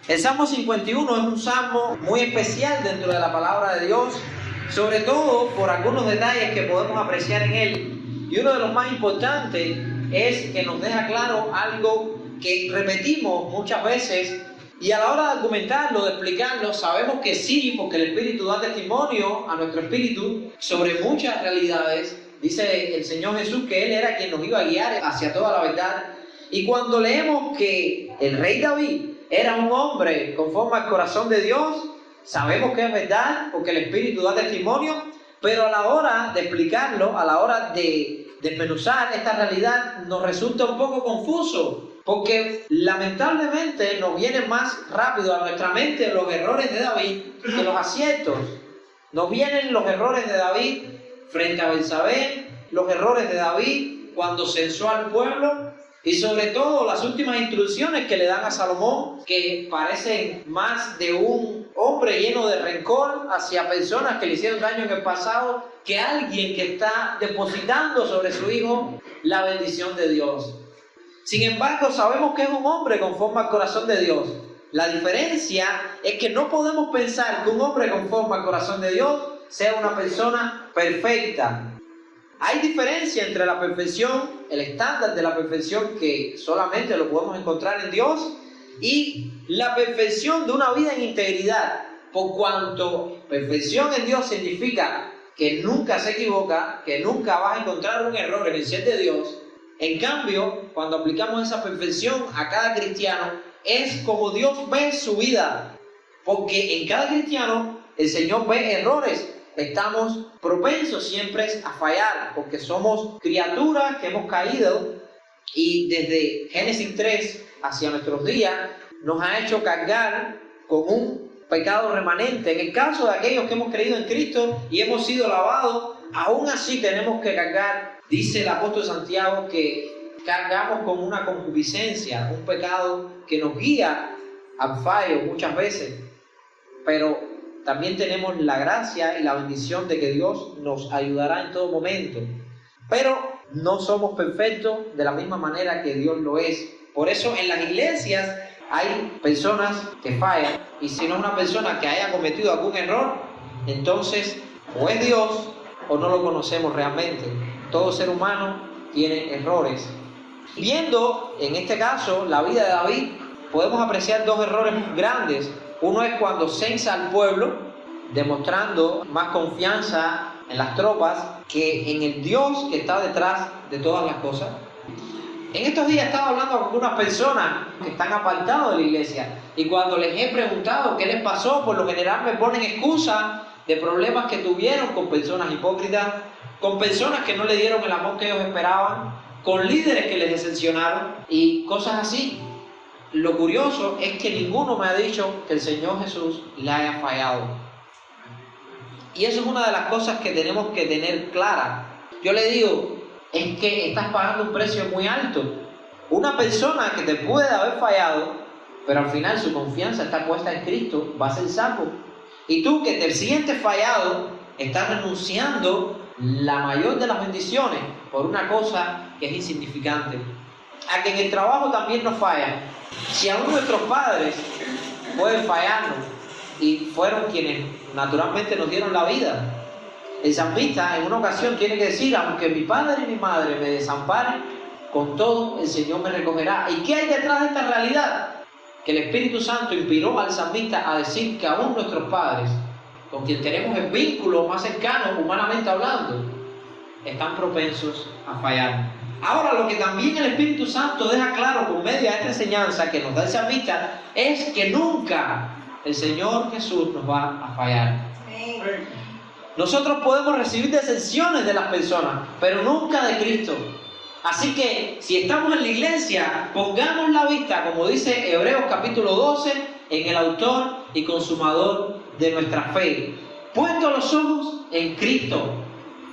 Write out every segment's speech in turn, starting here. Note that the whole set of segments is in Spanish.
El Salmo 51 es un salmo muy especial dentro de la palabra de Dios, sobre todo por algunos detalles que podemos apreciar en él. Y uno de los más importantes es que nos deja claro algo que repetimos muchas veces, y a la hora de argumentarlo, de explicarlo, sabemos que sí, porque el Espíritu da testimonio a nuestro espíritu sobre muchas realidades. Dice el Señor Jesús que Él era quien nos iba a guiar hacia toda la verdad. Y cuando leemos que el rey David era un hombre conforme al corazón de Dios, sabemos que es verdad, porque el Espíritu da testimonio, pero a la hora de explicarlo, a la hora de desmenuzar esta realidad, nos resulta un poco confuso, porque lamentablemente nos vienen más rápido a nuestra mente los errores de David que los aciertos. Nos vienen los errores de David frente a Betsabé, los errores de David cuando censó al pueblo, y sobre todo las últimas instrucciones que le dan a Salomón, que parecen más de un hombre lleno de rencor hacia personas que le hicieron daño en el pasado, que alguien que está depositando sobre su hijo la bendición de Dios. Sin embargo, sabemos que es un hombre conforme al corazón de Dios. La diferencia es que no podemos pensar que un hombre conforme al corazón de Dios sea una persona perfecta. Hay diferencia entre la perfección, el estándar de la perfección que solamente lo podemos encontrar en Dios, y la perfección de una vida en integridad, por cuanto perfección en Dios significa que nunca se equivoca, que nunca vas a encontrar un error en el ser de Dios. En cambio, cuando aplicamos esa perfección a cada cristiano, es como Dios ve su vida, porque en cada cristiano el Señor ve errores. Estamos propensos siempre a fallar, porque somos criaturas que hemos caído, y desde Génesis 3 hacia nuestros días nos ha hecho cargar con un pecado remanente. En el caso de aquellos que hemos creído en Cristo y hemos sido lavados, aún así tenemos que cargar. Dice el apóstol Santiago que cargamos con una concupiscencia, un pecado que nos guía al fallo muchas veces, pero también tenemos la gracia y la bendición de que Dios nos ayudará en todo momento. Pero no somos perfectos de la misma manera que Dios lo es. Por eso en las iglesias hay personas que fallan, y si no es una persona que haya cometido algún error, entonces o es Dios o no lo conocemos realmente. Todo ser humano tiene errores. Viendo en este caso la vida de David, podemos apreciar dos errores grandes. Uno es cuando censa al pueblo, demostrando más confianza en las tropas que en el Dios que está detrás de todas las cosas. En estos días estaba hablando con algunas personas que están apartados de la iglesia, y cuando les he preguntado qué les pasó, por lo general me ponen excusas de problemas que tuvieron con personas hipócritas, con personas que no le dieron el amor que ellos esperaban, con líderes que les decepcionaron y cosas así. Lo curioso es que ninguno me ha dicho que el Señor Jesús le haya fallado. Y eso es una de las cosas que tenemos que tener clara. Yo le digo, es que estás pagando un precio muy alto. Una persona que te puede haber fallado, pero al final su confianza está puesta en Cristo, va a ser salvo. Y tú que te sientes fallado, estás renunciando la mayor de las bendiciones por una cosa que es insignificante. A que en el trabajo también nos fallan. Si aún nuestros padres pueden fallarnos, y fueron quienes naturalmente nos dieron la vida. El salmista en una ocasión tiene que decir, aunque mi padre y mi madre me desamparen, con todo el Señor me recogerá. ¿Y qué hay detrás de esta realidad? Que el Espíritu Santo inspiró al salmista a decir que aún nuestros padres, con quien tenemos el vínculo más cercano, humanamente hablando, están propensos a fallar. Ahora, lo que también el Espíritu Santo deja claro por medio de esta enseñanza que nos da el salmista es que nunca el Señor Jesús nos va a fallar. Nosotros podemos recibir decepciones de las personas, pero nunca de Cristo. Así que, si estamos en la iglesia, pongamos la vista, como dice Hebreos capítulo 12, en el autor y consumador de nuestra fe. Puesto los ojos en Cristo.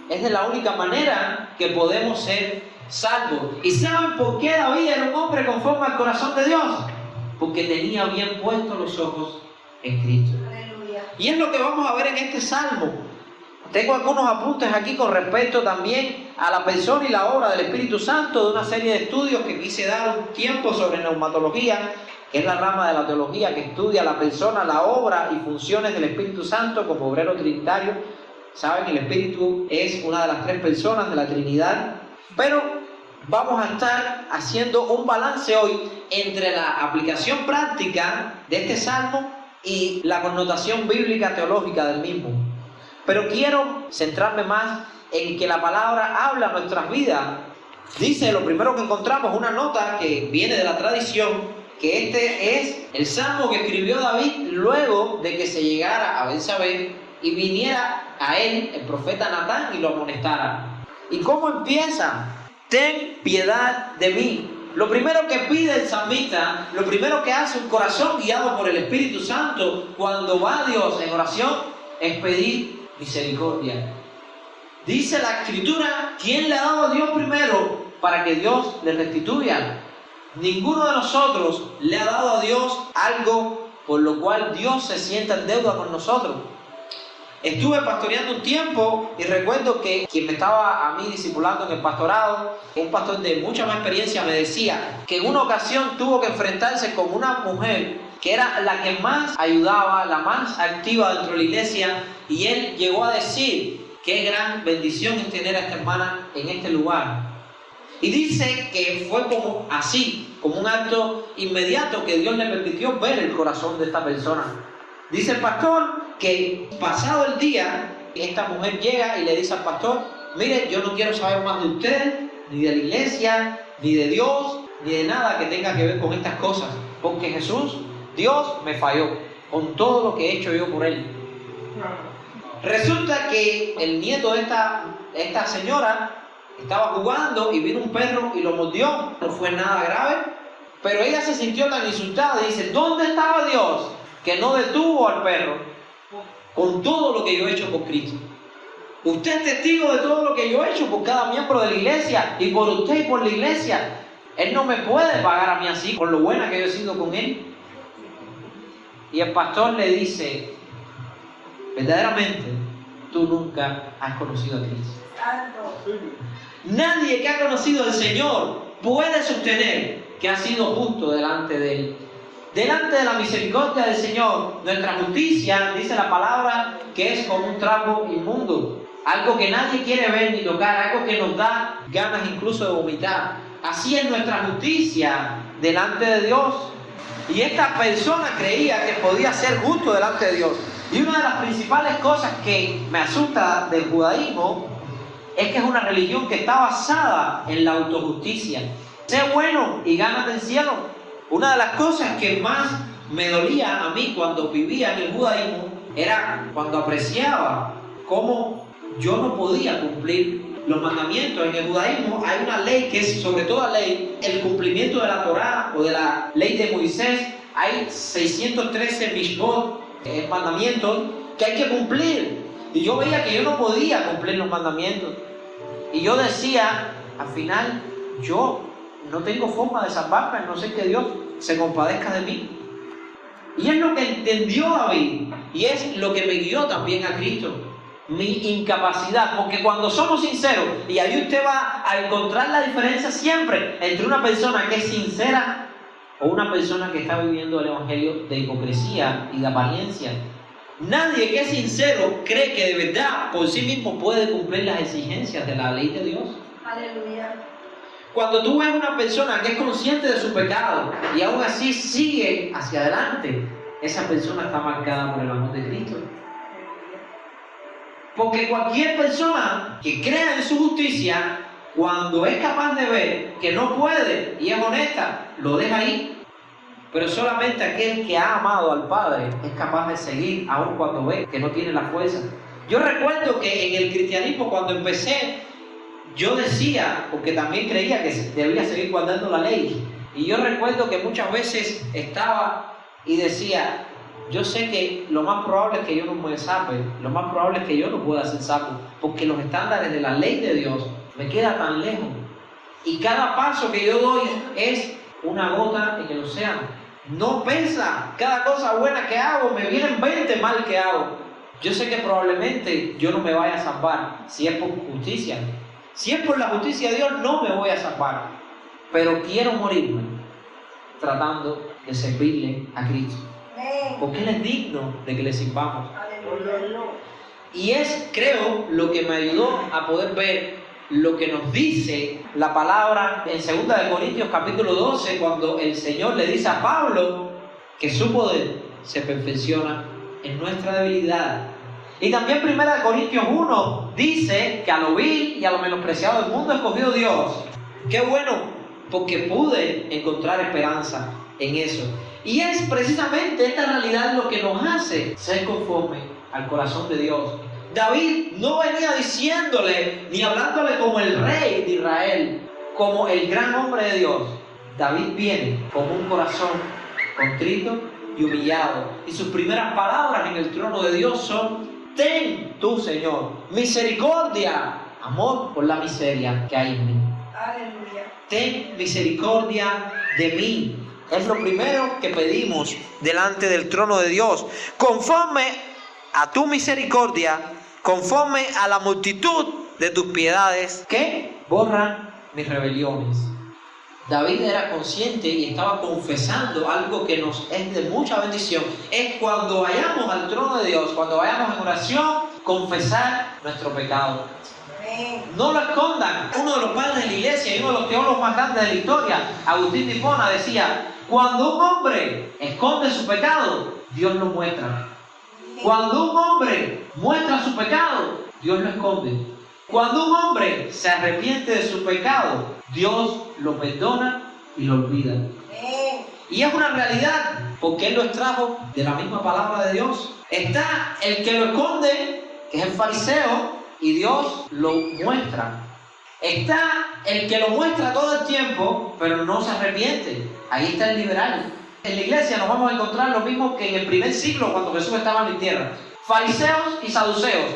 Es de la única manera que podemos ser salvos. ¿Y saben por qué David era un hombre conforme al corazón de Dios? Porque tenía bien puestos los ojos en Cristo. Aleluya. Y es lo que vamos a ver en este salmo. Tengo algunos apuntes aquí con respecto también a la persona y la obra del Espíritu Santo, de una serie de estudios que quise dar un tiempo sobre neumatología, que es la rama de la teología que estudia la persona, la obra y funciones del Espíritu Santo como obrero trinitario. Saben, el Espíritu es una de las 3 personas de la Trinidad, pero vamos a estar haciendo un balance hoy entre la aplicación práctica de este salmo y la connotación bíblica teológica del mismo. Pero quiero centrarme más en que la palabra habla a nuestras vidas. Dice, lo primero que encontramos, una nota que viene de la tradición, que este es el salmo que escribió David luego de que se llegara a Betsabé y viniera a él el profeta Natán y lo amonestara. ¿Y cómo empieza? Ten piedad de mí. Lo primero que pide el salmista, lo primero que hace un corazón guiado por el Espíritu Santo cuando va a Dios en oración, es pedir misericordia. Dice la Escritura, ¿quién le ha dado a Dios primero para que Dios le restituya? Ninguno de nosotros le ha dado a Dios algo por lo cual Dios se sienta en deuda con nosotros. Estuve pastoreando un tiempo y recuerdo que quien me estaba a mí discipulando en el pastorado, un pastor de mucha más experiencia, me decía que en una ocasión tuvo que enfrentarse con una mujer que era la que más ayudaba, la más activa dentro de la iglesia, y él llegó a decir: qué gran bendición es tener a esta hermana en este lugar. Y dice que fue como así, como un acto inmediato que Dios le permitió ver el corazón de esta persona. Dice el pastor que pasado el día, esta mujer llega y le dice al pastor: mire, yo no quiero saber más de usted, ni de la iglesia, ni de Dios, ni de nada que tenga que ver con estas cosas, porque Jesús, Dios, me falló con todo lo que he hecho yo por él. Resulta que el nieto de esta señora estaba jugando y vino un perro y lo mordió. No fue nada grave, pero ella se sintió tan insultada y dice: ¿dónde estaba Dios que no detuvo al perro con todo lo que yo he hecho por Cristo? Usted es testigo de todo lo que yo he hecho por cada miembro de la iglesia y por usted y por la iglesia. Él no me puede pagar a mí así con lo buena que yo he sido con él. Y el pastor le dice: verdaderamente tú nunca has conocido a Cristo. Nadie que ha conocido al Señor puede sostener que ha sido justo delante de Él. Delante de la misericordia del Señor, nuestra justicia, dice la palabra, que es como un trapo inmundo. Algo que nadie quiere ver ni tocar, algo que nos da ganas incluso de vomitar. Así es nuestra justicia delante de Dios. Y esta persona creía que podía ser justo delante de Dios. Y una de las principales cosas que me asusta del judaísmo es que es una religión que está basada en la autojusticia. Sé bueno y gánate el cielo. Una de las cosas que más me dolía a mí cuando vivía en el judaísmo era cuando apreciaba cómo yo no podía cumplir los mandamientos. En el judaísmo hay una ley que es, sobre toda ley, el cumplimiento de la Torá o de la ley de Moisés. Hay 613 mishpot, mandamientos que hay que cumplir. Y yo veía que yo no podía cumplir los mandamientos. Y yo decía, al final, yo no tengo forma de salvarme, a no ser que Dios se compadezca de mí. Y es lo que entendió David, y es lo que me guió también a Cristo, mi incapacidad. Porque cuando somos sinceros, y ahí usted va a encontrar la diferencia siempre entre una persona que es sincera o una persona que está viviendo el evangelio de hipocresía y de apariencia. Nadie que es sincero cree que de verdad por sí mismo puede cumplir las exigencias de la ley de Dios. Aleluya. Cuando tú ves una persona que es consciente de su pecado y aún así sigue hacia adelante, esa persona está marcada por el amor de Cristo. Porque cualquier persona que crea en su justicia, cuando es capaz de ver que no puede y es honesta, lo deja ahí. Pero solamente aquel que ha amado al Padre es capaz de seguir aun cuando ve que no tiene la fuerza. Yo recuerdo que en el cristianismo, cuando empecé, yo decía, porque también creía que debía seguir guardando la ley, y yo recuerdo que muchas veces estaba y decía: yo sé que lo más probable es que yo no me salve, lo más probable es que yo no pueda ser salvo, porque los estándares de la ley de Dios me quedan tan lejos, y cada paso que yo doy es una gota en el océano. No pesa, cada cosa buena que hago me vienen 20 mal que hago. Yo sé que probablemente yo no me vaya a salvar si es por justicia. Si es por la justicia de Dios, no me voy a salvar. Pero quiero morirme tratando de servirle a Cristo. Porque Él es digno de que le sirvamos. Y es, creo, lo que me ayudó a poder ver lo que nos dice la palabra en 2 Corintios capítulo 12, cuando el Señor le dice a Pablo que su poder se perfecciona en nuestra debilidad. Y también 1 Corintios 1 dice que a lo vil y a lo menospreciado del mundo ha escogido Dios. Qué bueno, porque pude encontrar esperanza en eso. Y es precisamente esta realidad lo que nos hace ser conforme al corazón de Dios. David no venía diciéndole ni hablándole como el rey de Israel, como el gran hombre de Dios. David viene con un corazón contrito y humillado. Y sus primeras palabras en el trono de Dios son: ten tú, Señor, misericordia, amor por la miseria que hay en mí. Aleluya. Ten misericordia de mí. Es lo primero que pedimos delante del trono de Dios. Conforme a tu misericordia, conforme a la multitud de tus piedades, que borran mis rebeliones. David era consciente y estaba confesando algo que nos es de mucha bendición. Es cuando vayamos al trono de Dios, cuando vayamos en oración, confesar nuestro pecado. No lo escondan. Uno de los padres de la iglesia y uno de los teólogos más grandes de la historia, Agustín de Hipona, decía: cuando un hombre esconde su pecado, Dios lo muestra. Cuando un hombre muestra su pecado, Dios lo esconde. Cuando un hombre se arrepiente de su pecado, Dios lo perdona y lo olvida. Y es una realidad, porque Él lo extrajo de la misma palabra de Dios. Está el que lo esconde, que es el fariseo, y Dios lo muestra. Está el que lo muestra todo el tiempo, pero no se arrepiente. Ahí está el liberal. En la iglesia nos vamos a encontrar lo mismo que en el primer siglo, cuando Jesús estaba en la tierra. Fariseos y saduceos,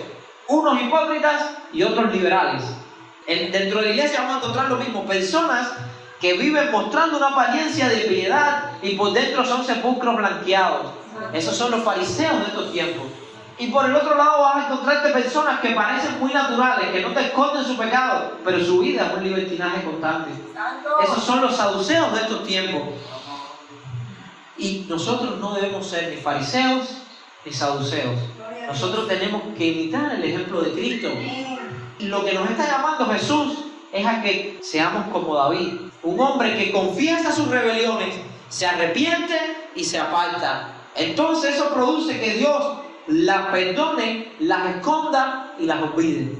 unos hipócritas y otros liberales. Dentro de la iglesia vamos a encontrar lo mismo, personas que viven mostrando una apariencia de piedad y por dentro son sepulcros blanqueados. Esos son los fariseos de estos tiempos. Y por el otro lado vas a encontrarte personas que parecen muy naturales, que no te esconden su pecado, pero su vida es un libertinaje constante. Esos son los saduceos de estos tiempos. Y nosotros no debemos ser ni fariseos ni saduceos. Nosotros tenemos que imitar el ejemplo de Cristo. Lo que nos está llamando Jesús es a que seamos como David, un hombre que confiesa sus rebeliones, se arrepiente y se aparta. Entonces eso produce que Dios las perdone, las esconda y las olvide.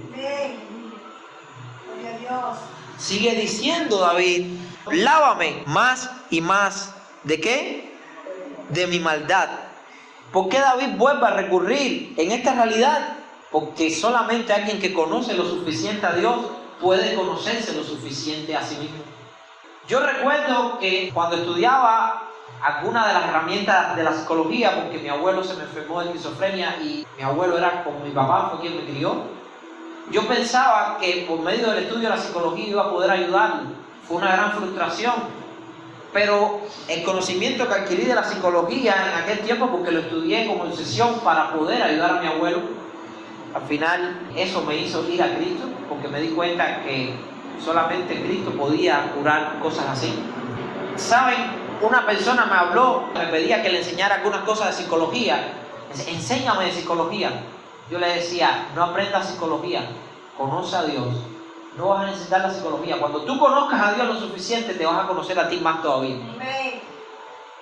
Sigue diciendo David: lávame más y más. ¿De qué? De mi maldad. ¿Por qué David vuelve a recurrir en esta realidad? Porque solamente alguien que conoce lo suficiente a Dios puede conocerse lo suficiente a sí mismo. Yo recuerdo que cuando estudiaba alguna de las herramientas de la psicología, porque mi abuelo se me enfermó de esquizofrenia y mi abuelo era como mi papá, fue quien me crió, yo pensaba que por medio del estudio de la psicología iba a poder ayudarlo. Fue una gran frustración. Pero el conocimiento que adquirí de la psicología en aquel tiempo, porque lo estudié como obsesión para poder ayudar a mi abuelo, al final eso me hizo ir a Cristo, porque me di cuenta que solamente Cristo podía curar cosas así. ¿Saben? Una persona me habló, me pedía que le enseñara algunas cosas de psicología. Enséñame de psicología. Yo le decía: no aprendas psicología, conoce a Dios. No vas a necesitar la psicología. Cuando tú conozcas a Dios lo suficiente, te vas a conocer a ti más todavía.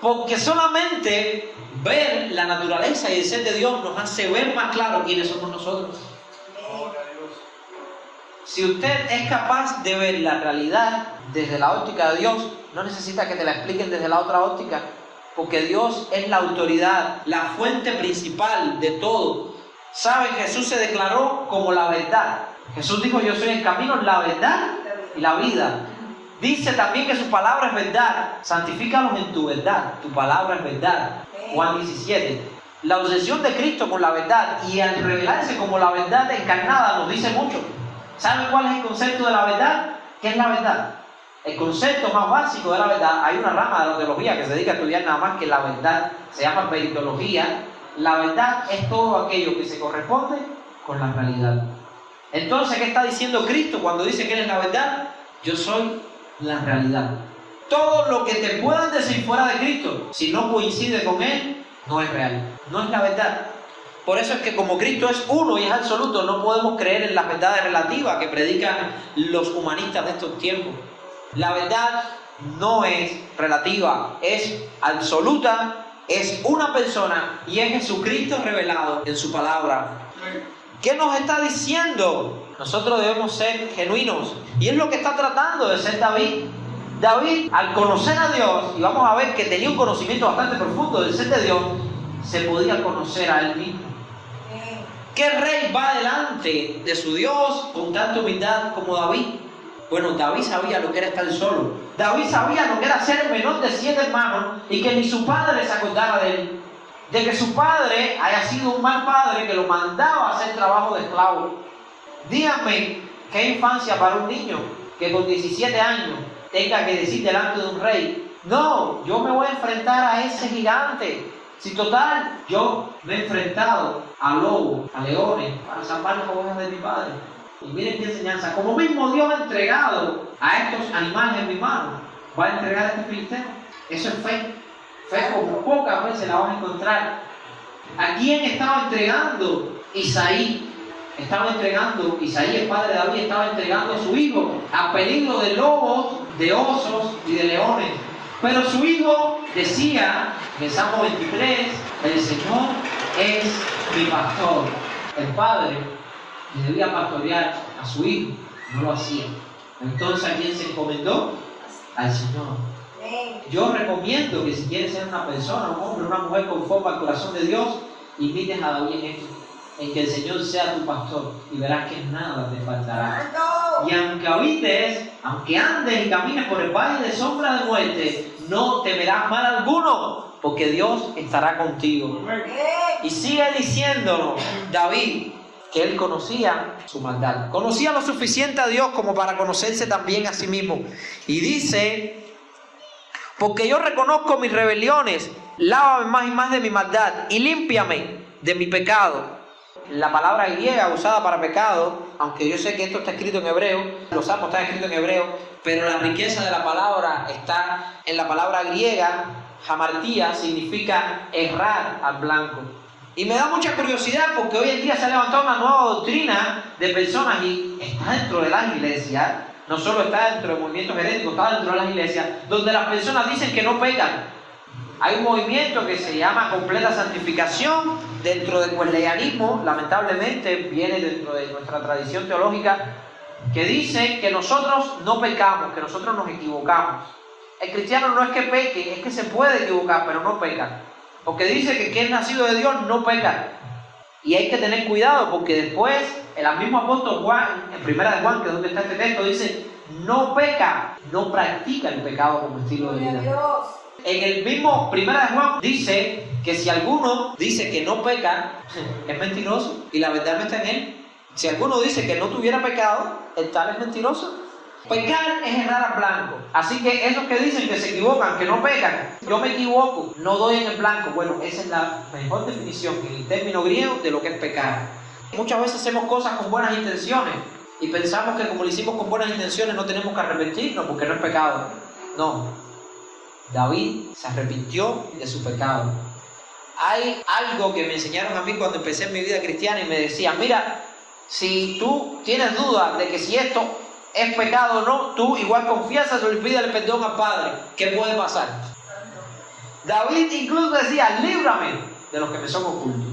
Porque solamente ver la naturaleza y el ser de Dios nos hace ver más claro quiénes somos nosotros. Si usted es capaz de ver la realidad desde la óptica de Dios, no necesita que te la expliquen desde la otra óptica, porque Dios es la autoridad, la fuente principal de todo. ¿Saben? Jesús se declaró como la verdad. Jesús dijo: yo soy el camino, la verdad y la vida. Dice también que su palabra es verdad. Santifícalos en tu verdad. Tu palabra es verdad. Juan 17. La obsesión de Cristo con la verdad y al revelarse como la verdad encarnada nos dice mucho. ¿Saben cuál es el concepto de la verdad? ¿Qué es la verdad? El concepto más básico de la verdad, hay una rama de la teología que se dedica a estudiar nada más que la verdad, se llama peritología, La verdad es todo aquello que se corresponde con la realidad. Entonces, ¿qué está diciendo Cristo cuando dice que Él es la verdad? Yo soy la realidad. Todo lo que te puedan decir fuera de Cristo, si no coincide con Él, no es real, no es la verdad. Por eso es que como Cristo es uno y es absoluto, no podemos creer en las verdades relativas que predican los humanistas de estos tiempos. La verdad no es relativa, es absoluta, es una persona y es Jesucristo revelado en su palabra. ¿Qué nos está diciendo? Nosotros debemos ser genuinos. Y es lo que está tratando de ser David. David, al conocer a Dios, y vamos a ver que tenía un conocimiento bastante profundo del ser de Dios, se podía conocer a él mismo. ¿Qué rey va delante de su Dios con tanta humildad como David? Bueno, David sabía lo que era estar solo. David sabía lo que era ser el menor de 7 hermanos y que ni su padre se acordara de él. De que su padre haya sido un mal padre que lo mandaba a hacer trabajo de esclavo. Díganme, ¿qué infancia para un niño que con 17 años tenga que decir delante de un rey: no, yo me voy a enfrentar a ese gigante? Si total, yo me he enfrentado a lobos, a leones, para salvar las ovejas de mi padre. Y miren qué enseñanza. Como mismo Dios ha entregado a estos animales en mi mano, va a entregar a este filisteo. Eso es fe. Fe como pocas veces la vas a encontrar. ¿A quién estaba entregando Isaí? Isaí, el padre de David, estaba entregando a su hijo a peligro de lobos, de osos y de leones. Pero su hijo decía, en Salmo 23, el Señor es mi pastor. El padre que debía pastorear a su hijo, no lo hacía. Entonces, ¿a quién se encomendó? Al Señor. Yo recomiendo que si quieres ser una persona, un hombre, una mujer conforme al corazón de Dios, imites a David en esto, en que el Señor sea tu pastor y verás que nada te faltará. Y aunque andes y camines por el valle de sombra de muerte, no temerás mal alguno, porque Dios estará contigo. Y sigue diciéndonos David que él conocía su maldad, conocía lo suficiente a Dios como para conocerse también a sí mismo. Y dice: porque yo reconozco mis rebeliones, lávame más y más de mi maldad y límpiame de mi pecado. La palabra griega usada para pecado, aunque yo sé que esto está escrito en hebreo, los salmos están escritos en hebreo, pero la riqueza de la palabra está en la palabra griega. Hamartía significa errar al blanco. Y me da mucha curiosidad porque hoy en día se ha levantado una nueva doctrina de personas y está dentro de las iglesias. No solo está dentro del movimiento herético, está dentro de las iglesias, donde las personas dicen que no pecan. Hay un movimiento que se llama completa santificación dentro del wesleyanismo, lamentablemente viene dentro de nuestra tradición teológica, que dice que nosotros no pecamos, que nosotros nos equivocamos. El cristiano no es que peque, es que se puede equivocar, pero no peca. Porque dice que quien es nacido de Dios no peca. Y hay que tener cuidado porque después el mismo apóstol Juan, en primera de Juan, que es donde está este texto, dice: no peca, no practica el pecado como estilo de vida. En el mismo primera de Juan dice que si alguno dice que no peca, es mentiroso y la verdad no está en él. Si alguno dice que no tuviera pecado, el tal es mentiroso. Pecar es errar al blanco. Así que esos que dicen que se equivocan, que no pecan, yo me equivoco, no doy en el blanco. Bueno, esa es la mejor definición en el término griego de lo que es pecar. Muchas veces hacemos cosas con buenas intenciones y pensamos que como lo hicimos con buenas intenciones no tenemos que arrepentirnos porque no es pecado. No. David se arrepintió de su pecado. Hay algo que me enseñaron a mí cuando empecé en mi vida cristiana y me decían: mira, si tú tienes dudas de que si esto es pecado o no, tú igual confiésalo y pídele perdón al Padre. ¿Qué puede pasar? David incluso decía: líbrame de los que me son ocultos.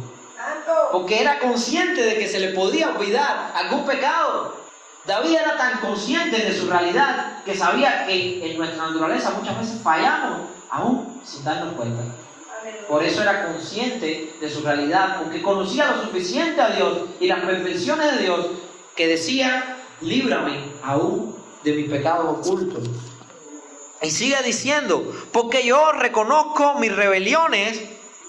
Porque era consciente de que se le podía olvidar algún pecado. David era tan consciente de su realidad que sabía que en nuestra naturaleza muchas veces fallamos aún sin darnos cuenta. Por eso era consciente de su realidad, porque conocía lo suficiente a Dios y las perfecciones de Dios, que decía: líbrame aún de mis pecados ocultos. Y sigue diciendo: porque yo reconozco mis rebeliones.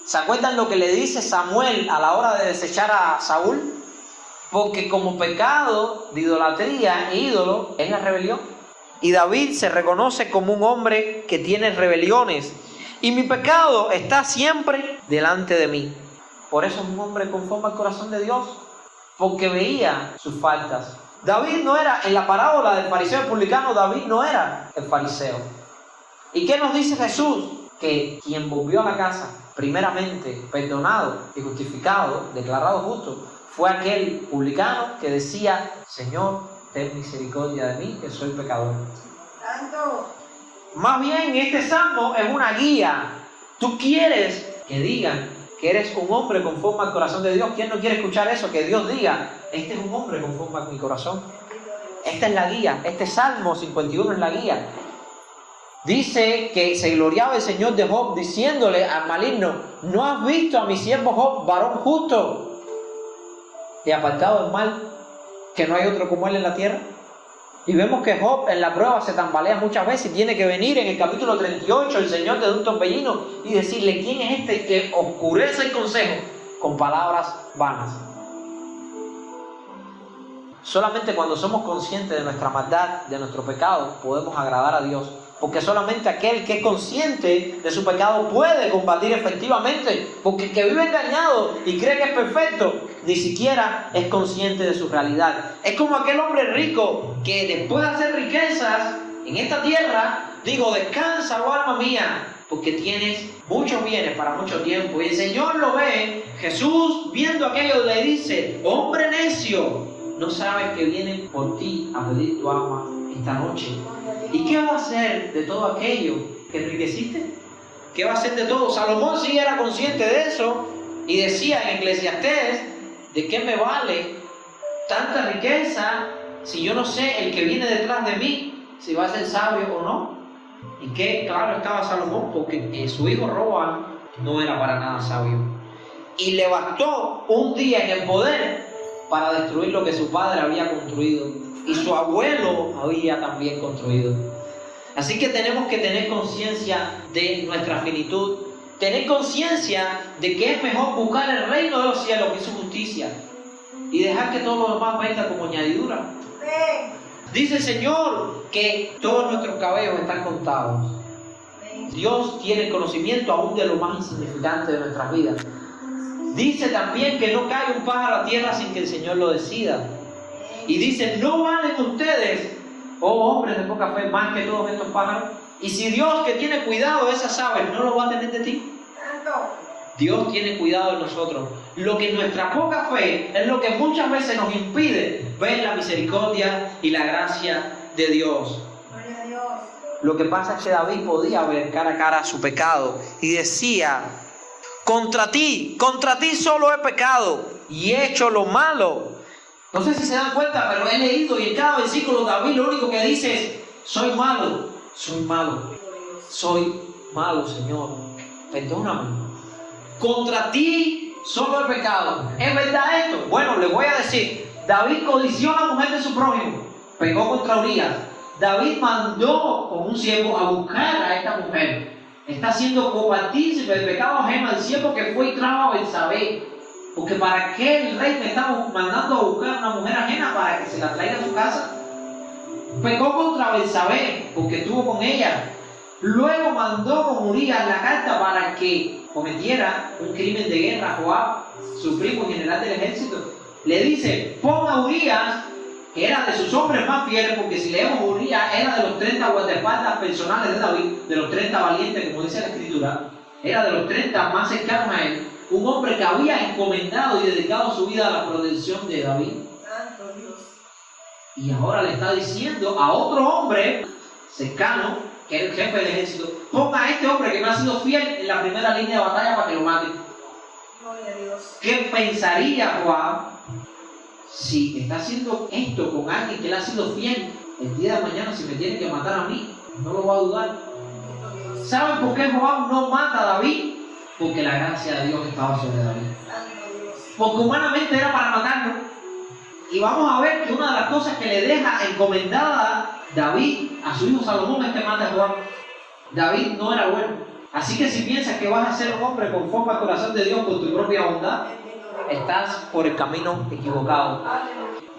¿Se acuerdan lo que le dice Samuel a la hora de desechar a Saúl? Porque como pecado de idolatría e ídolo es la rebelión. Y David se reconoce como un hombre que tiene rebeliones. Y mi pecado está siempre delante de mí. Por eso es un hombre conforme al corazón de Dios, porque veía sus faltas. David no era, en la parábola del fariseo y publicano, David no era el fariseo. ¿Y qué nos dice Jesús? Que quien volvió a la casa, primeramente perdonado y justificado, declarado justo, fue aquel publicano que decía: Señor, ten misericordia de mí, que soy pecador. Santo. Más bien, este salmo es una guía. Tú quieres que digan que eres un hombre conforme al corazón de Dios. ¿Quién no quiere escuchar eso? Que Dios diga: este es un hombre conforme a mi corazón. Esta es la guía. Este Salmo 51 es la guía. Dice que se gloriaba el Señor de Job, diciéndole al maligno: ¿no has visto a mi siervo Job, varón justo y apartado del mal, que no hay otro como él en la tierra? Y vemos que Job en la prueba se tambalea muchas veces y tiene que venir en el capítulo 38 el Señor de un torbellino y decirle: ¿quién es este que oscurece el consejo con palabras vanas? Solamente cuando somos conscientes de nuestra maldad, de nuestro pecado, podemos agradar a Dios. Porque solamente aquel que es consciente de su pecado puede combatir efectivamente. Porque el que vive engañado y cree que es perfecto, ni siquiera es consciente de su realidad. Es como aquel hombre rico que después de hacer riquezas en esta tierra, digo: descansa, oh alma mía, porque tienes muchos bienes para mucho tiempo. Y el Señor lo ve. Jesús, viendo aquello, le dice: hombre necio, ¿no sabes que vienen por ti a pedir tu alma esta noche? ¿Y qué va a hacer de todo aquello que enriqueciste? ¿Qué va a hacer de todo? Salomón sí era consciente de eso y decía en Eclesiastés: ¿de qué me vale tanta riqueza si yo no sé el que viene detrás de mí, si va a ser sabio o no? Y qué claro estaba Salomón, porque su hijo Roboam no era para nada sabio. Y le bastó un día en el poder para destruir lo que su padre había construido y su abuelo había también construido. Así que tenemos que tener conciencia de nuestra finitud, tener conciencia de que es mejor buscar el reino de los cielos que su justicia y dejar que todo lo demás venga como añadidura. Dice el Señor que todos nuestros cabellos están contados. Dios tiene conocimiento aún de lo más insignificante de nuestras vidas. Dice también que no cae un pájaro a tierra sin que el Señor lo decida. Y dice: ¿no valen ustedes, oh hombres de poca fe, más que todos estos pájaros? Y si Dios, que tiene cuidado de esas aves, ¿no lo va a tener de ti? Dios tiene cuidado de nosotros. Lo que nuestra poca fe es lo que muchas veces nos impide ver la misericordia y la gracia de Dios. Lo que pasa es que David podía ver cara a cara su pecado y decía: contra ti solo he pecado y he hecho lo malo. No sé si se dan cuenta, pero he leído y en cada versículo David lo único que dice es: soy malo, Señor, perdóname. Contra ti solo he pecado. ¿Es verdad esto? Bueno, les voy a decir: David codició a la mujer de su prójimo, pecó contra Urías. David mandó con un siervo a buscar a esta mujer. Está siendo copartícipe del pecado ajeno al siervo que fue y trajo a Betsabé. Porque ¿para qué el rey me estaba mandando a buscar a una mujer ajena para que se la traiga a su casa? Pecó contra Betsabé porque estuvo con ella. Luego mandó con Urías la carta para que cometiera un crimen de guerra. Joab, su primo general del ejército, le dice: pon a Urías, que era de sus hombres más fieles, porque si leemos, Urías era de los 30 guardaespaldas personales de David, de los 30 valientes, como dice la Escritura, era de los 30 más cercanos a él, un hombre que había encomendado y dedicado su vida a la protección de David. Santo Dios. Y ahora le está diciendo a otro hombre cercano, que era el jefe del ejército: ponga a este hombre que me ha sido fiel en la primera línea de batalla para que lo mate. Gloria a Dios. ¿Qué pensaría Joab si está haciendo esto con alguien que le ha sido fiel? El día de mañana, si me tiene que matar a mí, no lo va a dudar. ¿Saben por qué Joab no mata a David? Porque la gracia de Dios estaba sobre David. Porque humanamente era para matarlo. Y vamos a ver que una de las cosas que le deja encomendada David a su hijo Salomón es que mate a Joab. David no era bueno. Así que si piensas que vas a ser un hombre conforme al corazón de Dios con tu propia bondad, estás por el camino equivocado.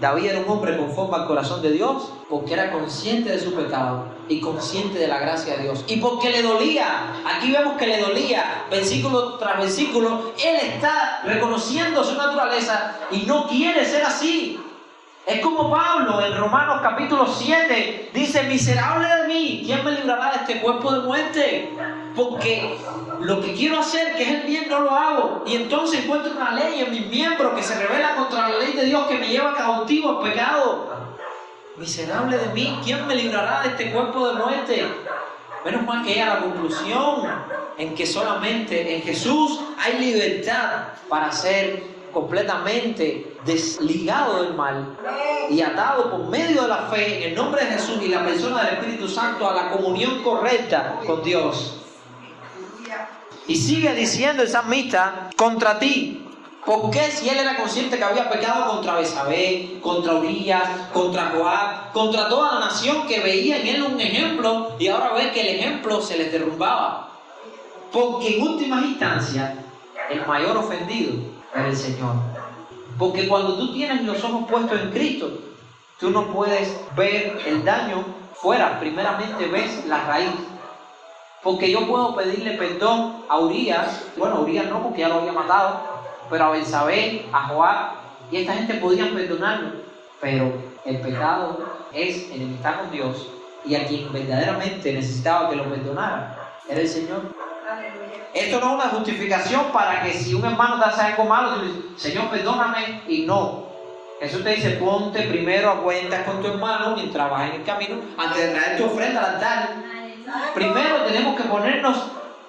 David era un hombre conforme al corazón de Dios porque era consciente de su pecado y consciente de la gracia de Dios. Y porque le dolía, aquí vemos que le dolía, versículo tras versículo, él está reconociendo su naturaleza y no quiere ser así. Es como Pablo en Romanos capítulo 7 dice: miserable de mí, ¿quién me librará de este cuerpo de muerte? Porque lo que quiero hacer, que es el bien, no lo hago. Y entonces encuentro una ley en mis miembros que se revela contra la ley de Dios, que me lleva cautivo al pecado. Miserable de mí, ¿quién me librará de este cuerpo de muerte? Menos mal que llega a la conclusión en que solamente en Jesús hay libertad para ser completamente desligado del mal y atado por medio de la fe en el nombre de Jesús y la persona del Espíritu Santo a la comunión correcta con Dios. Y sigue diciendo el salmista: contra ti. ¿Por qué? Si él era consciente que había pecado contra Betsabé, contra Urías, contra Joab, contra toda la nación que veía en él un ejemplo, y ahora ve que el ejemplo se les derrumbaba. Porque en últimas instancias el mayor ofendido era el Señor. Porque cuando tú tienes los ojos puestos en Cristo, tú no puedes ver el daño fuera, primeramente ves la raíz. Porque yo puedo pedirle perdón a Urías, bueno, a Urías no, porque ya lo había matado, pero a Betsabé, a Joab, y esta gente podían perdonarlo. Pero el pecado es enemistad con Dios, y a quien verdaderamente necesitaba que lo perdonara era el Señor. Esto no es una justificación para que si un hermano te hace algo malo, tú le dices: Señor, perdóname, y no. Jesús te dice: ponte primero a cuentas con tu hermano mientras vas en el camino, antes de traer tu ofrenda al altar. Primero tenemos que ponernos.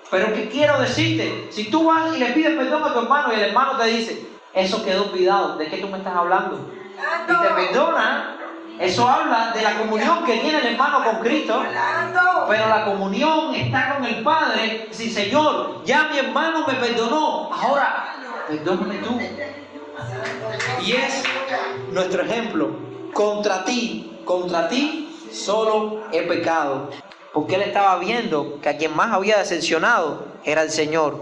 Pero ¿qué quiero decirte? Si tú vas y le pides perdón a tu hermano y el hermano te dice: eso quedó olvidado, ¿de qué tú me estás hablando? Y te perdona. Eso habla de la comunión que tiene el hermano con Cristo, pero la comunión está con el Padre. Si Señor, ya mi hermano me perdonó, ahora perdóname tú. Y es nuestro ejemplo: contra ti solo he pecado. Porque él estaba viendo que a quien más había decepcionado era el Señor.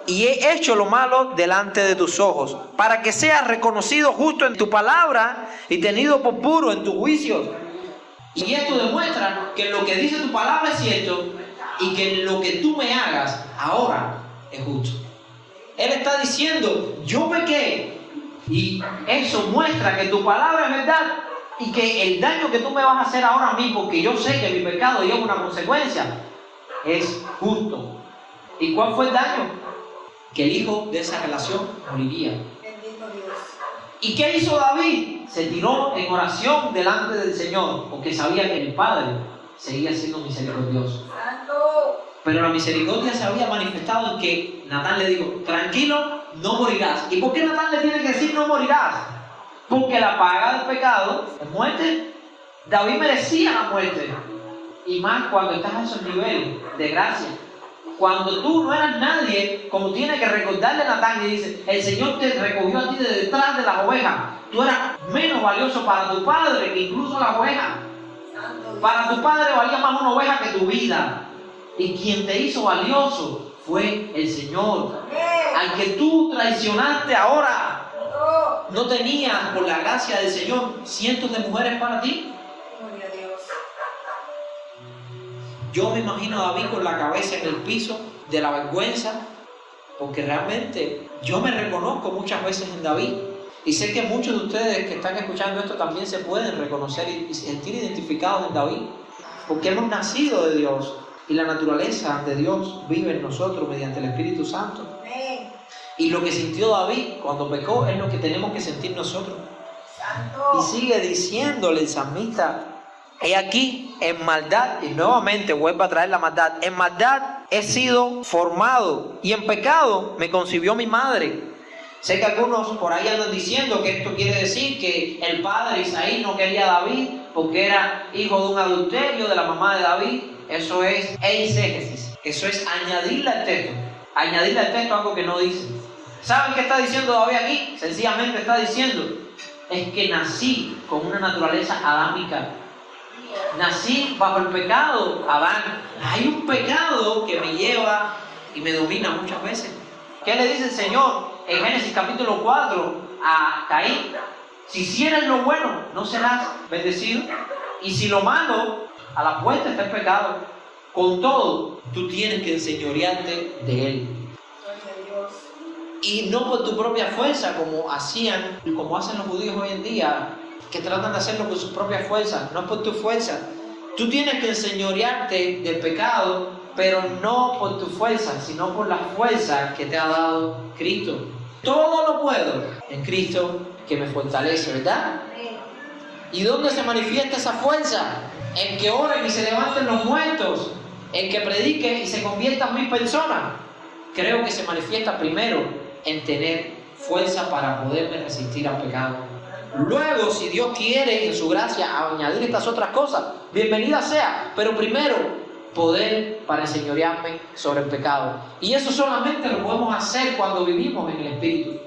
Y he hecho lo malo delante de tus ojos, para que seas reconocido justo en tu palabra y tenido por puro en tus juicios. Y esto demuestra que lo que dice tu palabra es cierto y que lo que tú me hagas ahora es justo. Él está diciendo: yo pequé, y eso muestra que tu palabra es verdad y que el daño que tú me vas a hacer ahora a mí, porque yo sé que mi pecado lleva una consecuencia, es justo. ¿Y cuál fue el daño? Que el hijo de esa relación moriría. ¿Y qué hizo David? Se tiró en oración delante del Señor, porque sabía que el Padre seguía siendo misericordioso. Pero la misericordia se había manifestado en que Natán le dijo: tranquilo, no morirás. ¿Y por qué Natán le tiene que decir no morirás? Porque la paga del pecado es muerte. David merecía la muerte. Y más cuando estás a esos niveles de gracia. Cuando tú no eras nadie, como tiene que recordarle a Natán, y dice: el Señor te recogió a ti de detrás de las ovejas. Tú eras menos valioso para tu padre que incluso las ovejas. Para tu padre valía más una oveja que tu vida. Y quien te hizo valioso fue el Señor, al que tú traicionaste ahora. ¿No tenías, por la gracia del Señor, cientos de mujeres para ti? Yo me imagino a David con la cabeza en el piso de la vergüenza, porque realmente yo me reconozco muchas veces en David. Y sé que muchos de ustedes que están escuchando esto también se pueden reconocer y sentir identificados en David, porque hemos nacido de Dios y la naturaleza de Dios vive en nosotros mediante el Espíritu Santo. Y lo que sintió David cuando pecó es lo que tenemos que sentir nosotros. Y sigue diciéndole el salmista: he aquí, en maldad, y nuevamente vuelve a traer la maldad, en maldad he sido formado, y en pecado me concibió mi madre. Sé que algunos por ahí andan diciendo que esto quiere decir que el padre Isaí no quería a David porque era hijo de un adulterio de la mamá de David. Eso es eisegesis, eso es añadirle al texto algo que no dice. ¿Saben qué está diciendo David aquí? Sencillamente está diciendo: es que nací con una naturaleza adámica. Nací bajo el pecado, Adán. Hay un pecado que me lleva y me domina muchas veces. ¿Qué le dice el Señor en Génesis capítulo 4 a Caín? Si hicieres lo bueno, no serás bendecido. Y si lo malo, a la puerta está el pecado. Con todo, tú tienes que enseñorearte de él. Gloria a Dios. Y no por tu propia fuerza, como hacen los judíos hoy en día, que tratan de hacerlo por sus propias fuerzas. No por tu fuerza. Tú tienes que enseñorearte del pecado, pero no por tu fuerza, sino por la fuerza que te ha dado Cristo. Todo lo puedo en Cristo que me fortalece, ¿verdad? Amén. ¿Y dónde se manifiesta esa fuerza? En que oren y se levanten los muertos, en que prediquen y se conviertan 1000 personas. Creo que se manifiesta primero en tener fuerza para poderme resistir al pecado. Luego, si Dios quiere en su gracia añadir estas otras cosas, bienvenida sea. Pero primero, poder para enseñorearme sobre el pecado. Y eso solamente lo podemos hacer cuando vivimos en el Espíritu.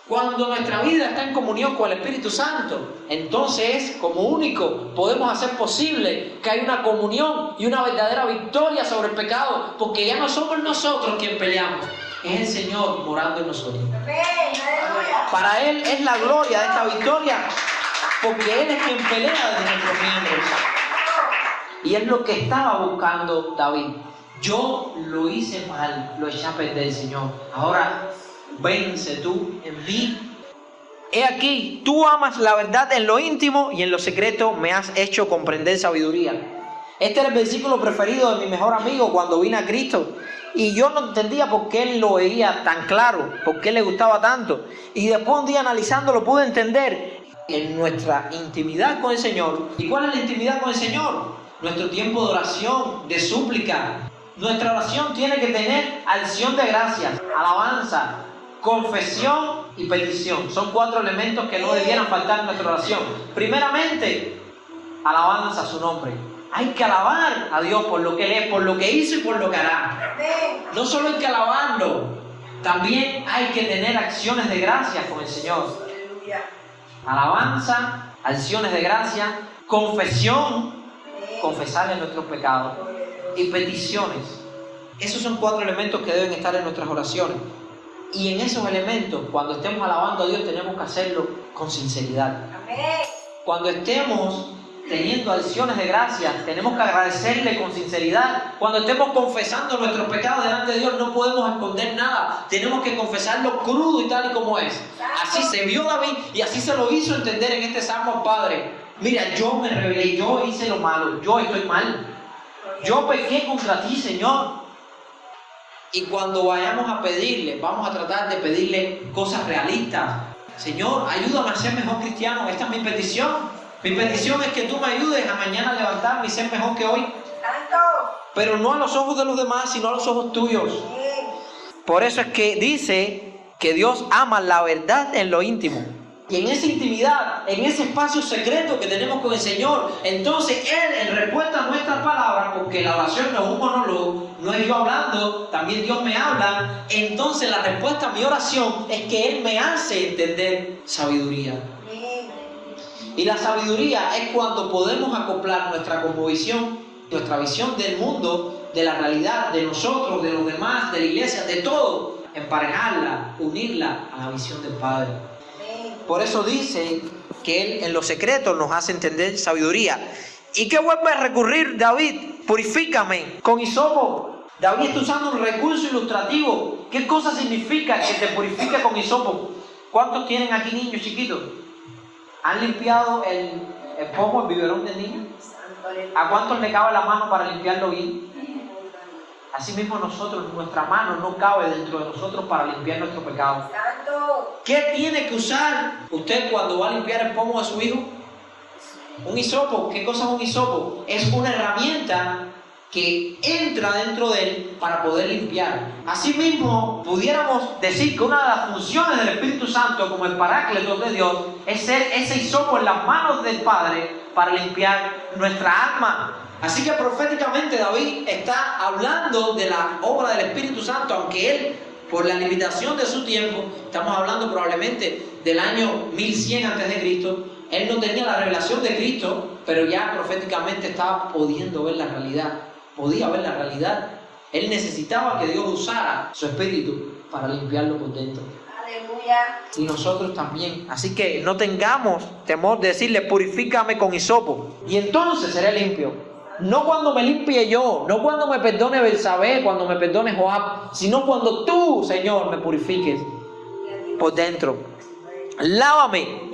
Cuando nuestra vida está en comunión con el Espíritu Santo, entonces, como único, podemos hacer posible que haya una comunión y una verdadera victoria sobre el pecado, porque ya no somos nosotros quienes peleamos, es el Señor morando en nosotros. Amén. Aleluya. Para Él es la gloria de esta victoria, porque Él es quien pelea de nuestros miembros. Y es lo que estaba buscando David. Yo lo hice mal, lo eché a perder, Señor. Ahora vence tú en mí. He aquí, tú amas la verdad en lo íntimo y en lo secreto me has hecho comprender sabiduría. Este era el versículo preferido de mi mejor amigo cuando vine a Cristo. Y yo no entendía por qué él lo veía tan claro, por qué le gustaba tanto. Y después un día analizándolo pude entender en nuestra intimidad con el Señor. ¿Y cuál es la intimidad con el Señor? Nuestro tiempo de oración, de súplica. Nuestra oración tiene que tener acción de gracias, alabanza, confesión y petición. Son 4 elementos que no debieran faltar en nuestra oración. Primeramente, alabanza a su nombre. Hay que alabar a Dios por lo que Él es, por lo que hizo y por lo que hará. Amén. No solo hay que alabarlo, también hay que tener acciones de gracias con el Señor. Aleluya. Alabanza, acciones de gracias, confesión, Amén. confesarle nuestros pecados, Gloria a Dios. y peticiones. Esos son 4 elementos que deben estar en nuestras oraciones. Y en esos elementos, cuando estemos alabando a Dios, tenemos que hacerlo con sinceridad. Amén. Cuando estemos teniendo acciones de gracia, tenemos que agradecerle con sinceridad. Cuando estemos confesando nuestros pecados delante de Dios, no podemos esconder nada. Tenemos que confesarlo crudo y tal y como es. Así se vio David y así se lo hizo entender en este Salmo al Padre. Mira, yo me rebelé, yo hice lo malo, yo estoy mal. Yo pequé contra ti, Señor. Y cuando vayamos a pedirle, vamos a tratar de pedirle cosas realistas. Señor, ayúdame a ser mejor cristiano. Esta es mi petición. Mi petición es que tú me ayudes a mañana levantarme y ser mejor que hoy. Santo. Pero no a los ojos de los demás, sino a los ojos tuyos. Amén. Por eso es que dice que Dios ama la verdad en lo íntimo. Y en esa intimidad, en ese espacio secreto que tenemos con el Señor, entonces Él, en respuesta a nuestras palabras, porque la oración no es un monólogo, no es yo hablando, también Dios me habla, entonces la respuesta a mi oración es que Él me hace entender sabiduría. Amén. Y la sabiduría es cuando podemos acoplar nuestra cosmovisión, nuestra visión del mundo, de la realidad, de nosotros, de los demás, de la iglesia, de todo, emparejarla, unirla a la visión del Padre. Por eso dice que Él en lo secreto nos hace entender sabiduría. ¿Y qué vuelve a recurrir David? Purifícame con hisopo. David está usando un recurso ilustrativo. ¿Qué cosa significa que te purifique con hisopo? ¿Cuántos tienen aquí niños chiquitos? ¿Han limpiado el pomo, el biberón del niño? ¿A cuántos le cabe la mano para limpiarlo bien? Así mismo nosotros, nuestra mano no cabe dentro de nosotros para limpiar nuestro pecado. Santo. ¿Qué tiene que usar usted cuando va a limpiar el pomo de su hijo? Un hisopo. ¿Qué cosa es un hisopo? Es una herramienta que entra dentro de él para poder limpiar. Asimismo, pudiéramos decir que una de las funciones del Espíritu Santo, como el Parácletos de Dios, es ser ese hisopo en las manos del Padre para limpiar nuestra alma. Así que proféticamente David está hablando de la obra del Espíritu Santo, aunque él, por la limitación de su tiempo, estamos hablando probablemente del año 1100 a.C., él no tenía la revelación de Cristo, pero ya proféticamente estaba pudiendo ver la realidad, podía ver la realidad. Él necesitaba que Dios usara su Espíritu para limpiarlo por dentro. Aleluya. Y nosotros también. Así que no tengamos temor de decirle, purifícame con hisopo, y entonces seré limpio. No cuando me limpie yo, no cuando me perdone Belsabé, cuando me perdone Joab, sino cuando tú, Señor, me purifiques por dentro. Lávame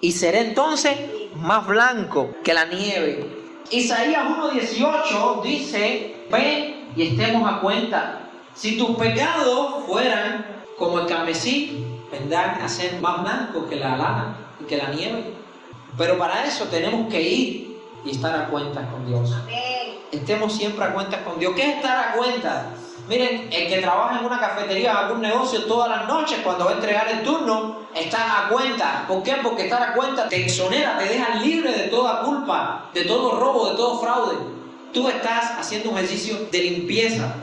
y seré entonces más blanco que la nieve. Isaías 1:18 dice, ven y estemos a cuenta. Si tus pecados fueran como el carmesí, vendrán a ser más blancos que la lana y que la nieve. Pero para eso tenemos que ir y estar a cuentas con Dios. Amén. Estemos siempre a cuentas con Dios. ¿Qué es estar a cuentas? Miren, el que trabaja en una cafetería, en algún negocio todas las noches, cuando va a entregar el turno, está a cuentas. ¿Por qué? Porque estar a cuentas te exonera, te deja libre de toda culpa, de todo robo, de todo fraude. Tú estás haciendo un ejercicio de limpieza.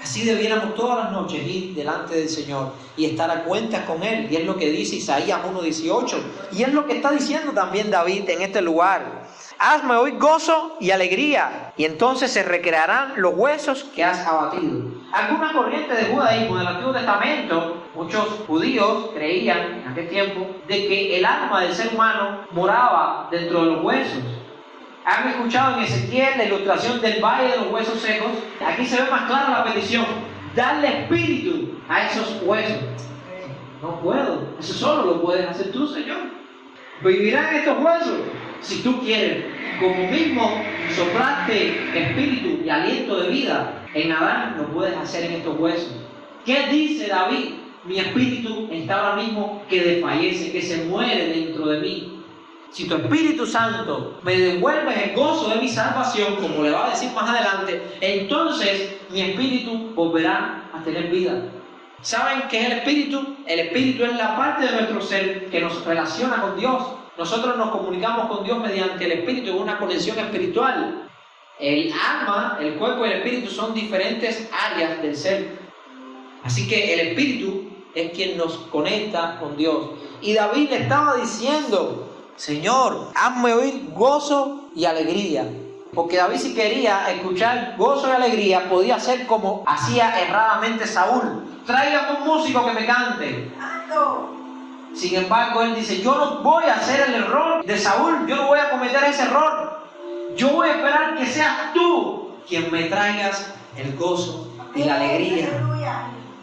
Así debiéramos todas las noches ir delante del Señor y estar a cuentas con Él. Y es lo que dice Isaías 1:18. Y es lo que está diciendo también David en este lugar. Hazme oír gozo y alegría, y entonces se recrearán los huesos que has abatido. Alguna corriente de judaísmo del Antiguo Testamento, muchos judíos creían en aquel tiempo de que el alma del ser humano moraba dentro de los huesos. ¿Han escuchado en Ezequiel la ilustración del valle de los huesos secos? Aquí se ve más clara la petición: darle espíritu a esos huesos. No puedo, eso solo lo puedes hacer tú, Señor. ¿Vivirán estos huesos? Si tú quieres. Como mismo soplaste espíritu y aliento de vida en Adán, lo puedes hacer en estos huesos. ¿Qué dice David? Mi espíritu está ahora mismo que desfallece, que se muere dentro de mí. Si tu Espíritu Santo me devuelve el gozo de mi salvación, como le va a decir más adelante, entonces mi espíritu volverá a tener vida. ¿Saben qué es el espíritu? El espíritu es la parte de nuestro ser que nos relaciona con Dios. Nosotros nos comunicamos con Dios mediante el espíritu, en una conexión espiritual. El alma, el cuerpo y el espíritu son diferentes áreas del ser. Así que el espíritu es quien nos conecta con Dios. Y David le estaba diciendo: Señor, hazme oír gozo y alegría. Porque David, si quería escuchar gozo y alegría, podía hacer como hacía erradamente Saúl: tráigame un músico que me cante. Sin embargo, él dice: yo no voy a hacer el error de Saúl, yo no voy a cometer ese error. Yo voy a esperar que seas tú quien me traigas el gozo y la alegría.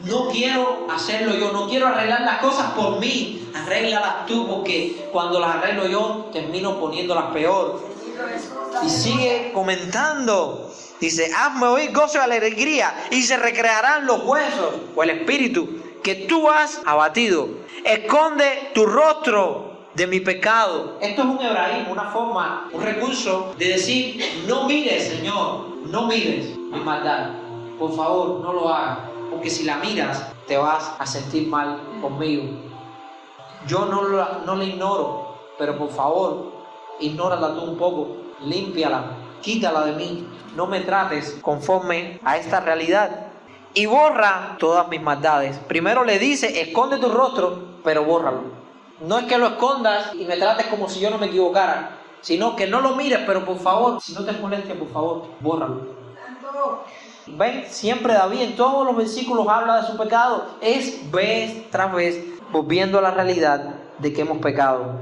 No quiero hacerlo yo, no quiero arreglar las cosas por mí. Arréglalas tú, porque cuando las arreglo yo, termino poniéndolas peor. Y sigue comentando. Dice: hazme oír gozo y alegría, y se recrearán los huesos o el espíritu que tú has abatido. Esconde tu rostro de mi pecado. Esto es un hebraísmo, una forma, un recurso de decir: no mires, Señor, no mires mi maldad. Por favor, no lo hagas, porque si la miras, te vas a sentir mal conmigo. Yo no la ignoro, pero por favor, ignórala tú un poco, límpiala, quítala de mí. No me trates conforme a esta realidad. Y borra todas mis maldades. Primero le dice: esconde tu rostro, pero bórralo. No es que lo escondas y me trates como si yo no me equivocara, sino que no lo mires, pero por favor, si no te molestia, por favor, bórralo. Ven, siempre David en todos los versículos habla de su pecado. Es vez tras vez volviendo a la realidad de que hemos pecado.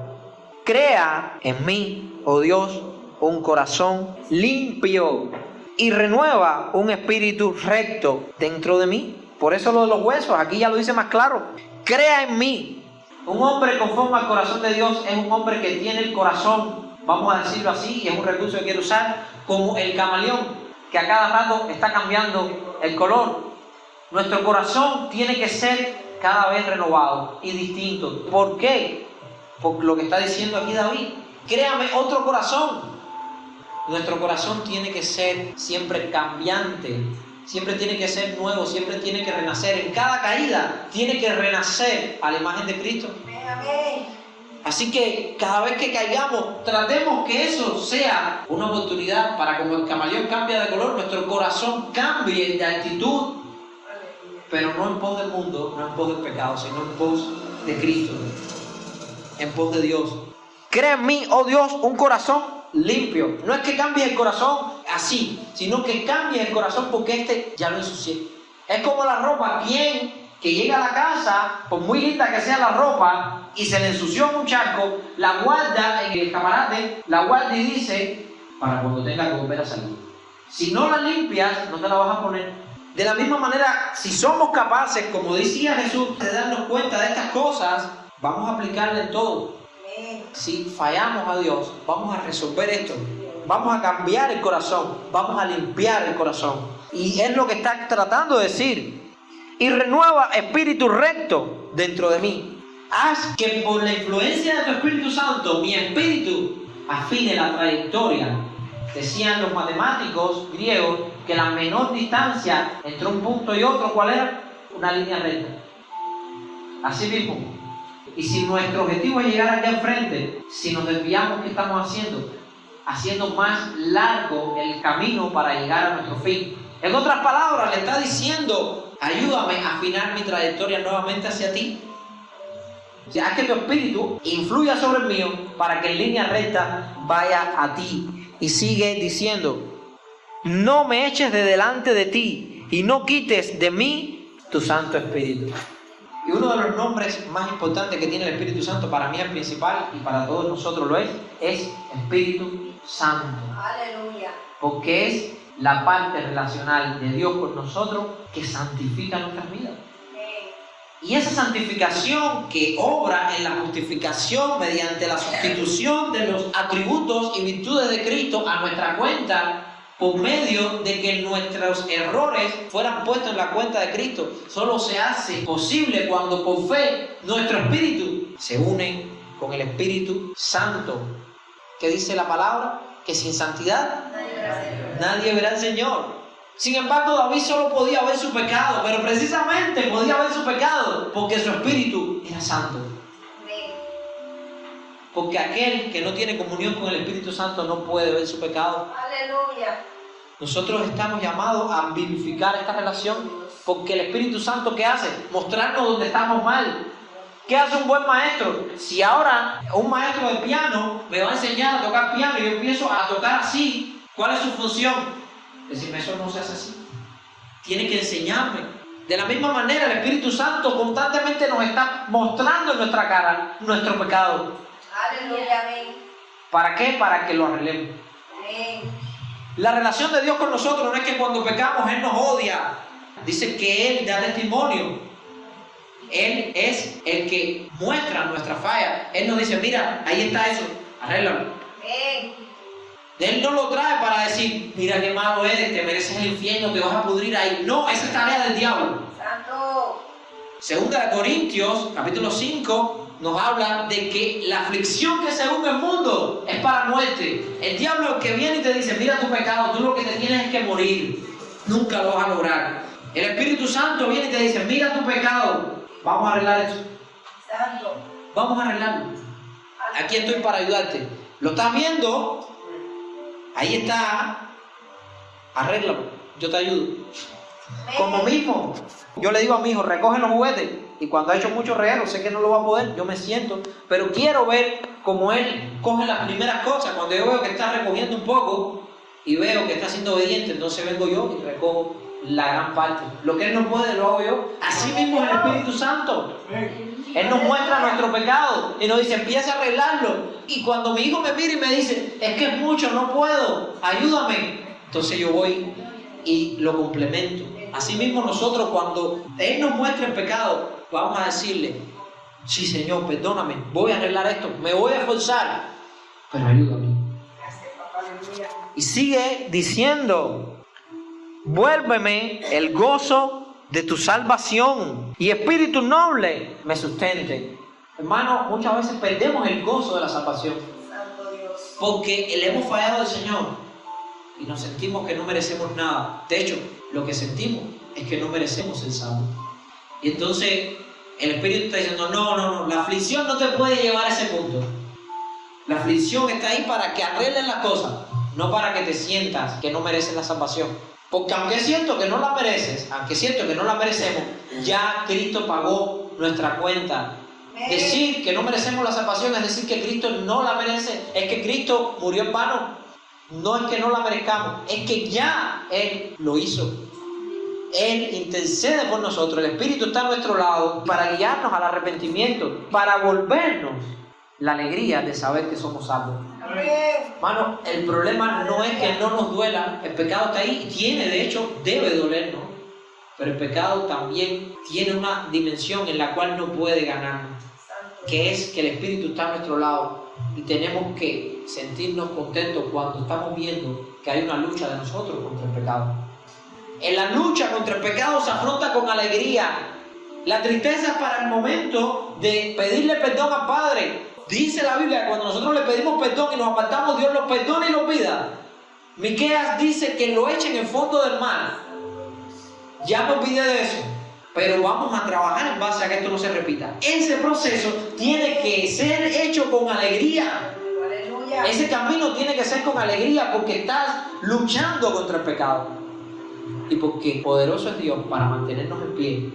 Crea en mí, oh Dios, un corazón limpio y renueva un espíritu recto dentro de mí. Por eso lo de los huesos, aquí ya lo dice más claro. Crea en mí. Un hombre conforme al corazón de Dios es un hombre que tiene el corazón, vamos a decirlo así, y es un recurso que quiero usar, como el camaleón, que a cada rato está cambiando el color. Nuestro corazón tiene que ser cada vez renovado y distinto. ¿Por qué? Por lo que está diciendo aquí David. Créame otro corazón. Nuestro corazón tiene que ser siempre cambiante, siempre tiene que ser nuevo, siempre tiene que renacer. En cada caída tiene que renacer a la imagen de Cristo. Amén. Así que cada vez que caigamos, tratemos que eso sea una oportunidad para, como el camaleón cambia de color, nuestro corazón cambie de actitud, pero no en pos del mundo, no en pos del pecado, sino en pos de Cristo, en pos de Dios. Crea en mí, oh Dios, un corazón limpio. No es que cambie el corazón así, sino que cambie el corazón porque ya lo ensucié. Es como la ropa. ¿Quién que llega a la casa, por muy linda que sea la ropa, y se le ensució en un charco, la guarda en el escaparate, la guarda y dice, para cuando tenga que volver a salir. Si no la limpias, no te la vas a poner. De la misma manera, si somos capaces, como decía Jesús, de darnos cuenta de estas cosas, vamos a aplicarle en todo. Si fallamos a Dios, vamos a resolver esto. Vamos a cambiar el corazón, vamos a limpiar el corazón. Y es lo que está tratando de decir. Y renueva espíritu recto dentro de mí. Haz que por la influencia de tu Espíritu Santo, mi espíritu afine la trayectoria. Decían los matemáticos griegos que la menor distancia entre un punto y otro, ¿cuál era? Una línea recta. Así mismo. Y si nuestro objetivo es llegar aquí al frente, si nos desviamos, ¿qué estamos haciendo? Haciendo más largo el camino para llegar a nuestro fin. En otras palabras, le está diciendo, ayúdame a afinar mi trayectoria nuevamente hacia ti. O sea, haz que tu espíritu influya sobre el mío para que en línea recta vaya a ti. Y sigue diciendo, no me eches de delante de ti y no quites de mí tu Santo Espíritu. Y uno de los nombres más importantes que tiene el Espíritu Santo, para mí el principal y para todos nosotros lo es Espíritu Santo. Aleluya. Porque es la parte relacional de Dios con nosotros que santifica nuestras vidas. Y esa santificación que obra en la justificación mediante la sustitución de los atributos y virtudes de Cristo a nuestra cuenta por medio de que nuestros errores fueran puestos en la cuenta de Cristo, solo se hace posible cuando por fe nuestro espíritu se une con el Espíritu Santo. ¿Qué dice la palabra? Que sin santidad nadie verá al Señor. Sin embargo, David solo podía ver su pecado, pero precisamente podía ver su pecado porque su espíritu era santo. Porque aquel que no tiene comunión con el Espíritu Santo no puede ver su pecado. Aleluya. Nosotros estamos llamados a vivificar esta relación porque el Espíritu Santo, ¿qué hace? Mostrarnos dónde estamos mal. ¿Qué hace un buen maestro? Si ahora un maestro de piano me va a enseñar a tocar piano y yo empiezo a tocar así, ¿cuál es su función? Decirme, eso no se hace así. Tiene que enseñarme. De la misma manera, el Espíritu Santo constantemente nos está mostrando en nuestra cara nuestro pecado. Aleluya, amén. ¿Para qué? Para que lo arreglemos. Amén. La relación de Dios con nosotros no es que cuando pecamos Él nos odia. Dice que Él da testimonio. Él es el que muestra nuestra falla. Él nos dice, mira, ahí está eso, arréglalo. Amén. Él no lo trae para decir, mira qué malo eres, te mereces el infierno, te vas a pudrir ahí. No, esa es tarea del diablo. Santo. Segunda de Corintios, capítulo 5, nos habla de que la aflicción que se une en el mundo es para muerte. El diablo que viene y te dice, mira tu pecado, tú lo que te tienes es que morir. Nunca lo vas a lograr. El Espíritu Santo viene y te dice, mira tu pecado, vamos a arreglar esto. Santo. Vamos a arreglarlo. Aquí estoy para ayudarte. ¿Lo estás viendo? Ahí está, arréglalo, yo te ayudo. Como mismo, yo le digo a mi hijo, recoge los juguetes, y cuando ha hecho mucho reguero, sé que no lo va a poder, yo me siento, pero quiero ver cómo él coge las primeras cosas. Cuando yo veo que está recogiendo un poco, y veo que está siendo obediente, entonces vengo yo y recojo la gran parte. Lo que él no puede, lo hago yo. Así mismo es el Espíritu Santo. Él nos muestra nuestro pecado y nos dice, empieza a arreglarlo. Y cuando mi hijo me mira y me dice, es que es mucho, no puedo, ayúdame. Entonces yo voy y lo complemento. Así mismo nosotros, cuando Él nos muestra el pecado, vamos a decirle, sí Señor, perdóname, voy a arreglar esto, me voy a esforzar, pero ayúdame. Y sigue diciendo, vuélveme el gozo de tu salvación y espíritu noble me sustente. Hermano, muchas veces perdemos el gozo de la salvación Santo Dios. porque le hemos fallado al Señor y nos sentimos que no merecemos nada. De hecho, lo que sentimos es que no merecemos el salvo. Y entonces el Espíritu está diciendo, no, la aflicción no te puede llevar a ese punto. La aflicción está ahí para que arreglen las cosas, no para que te sientas que no mereces la salvación. Porque aunque es cierto que no la mereces, aunque es cierto que no la merecemos, ya Cristo pagó nuestra cuenta. Decir que no merecemos la salvación es decir que Cristo no la merece, es que Cristo murió en vano. No es que no la merezcamos, es que ya Él lo hizo. Él intercede por nosotros, el Espíritu está a nuestro lado para guiarnos al arrepentimiento, para volvernos la alegría de saber que somos salvos. Hermano, el problema no es que no nos duela, el pecado está ahí y tiene, de hecho, debe dolernos, pero el pecado también tiene una dimensión en la cual no puede ganarnos, que es que el Espíritu está a nuestro lado y tenemos que sentirnos contentos cuando estamos viendo que hay una lucha de nosotros contra el pecado. En la lucha contra el pecado se afronta con alegría. La tristeza es para el momento de pedirle perdón al Padre. Dice la Biblia que cuando nosotros le pedimos perdón y nos apartamos, Dios los perdona y los olvida. Miqueas dice que lo echen en el fondo del mar. Ya me olvidé de eso, pero vamos a trabajar en base a que esto no se repita. Ese proceso tiene que ser hecho con alegría. Aleluya. Ese camino tiene que ser con alegría porque estás luchando contra el pecado. Y porque poderoso es Dios para mantenernos en pie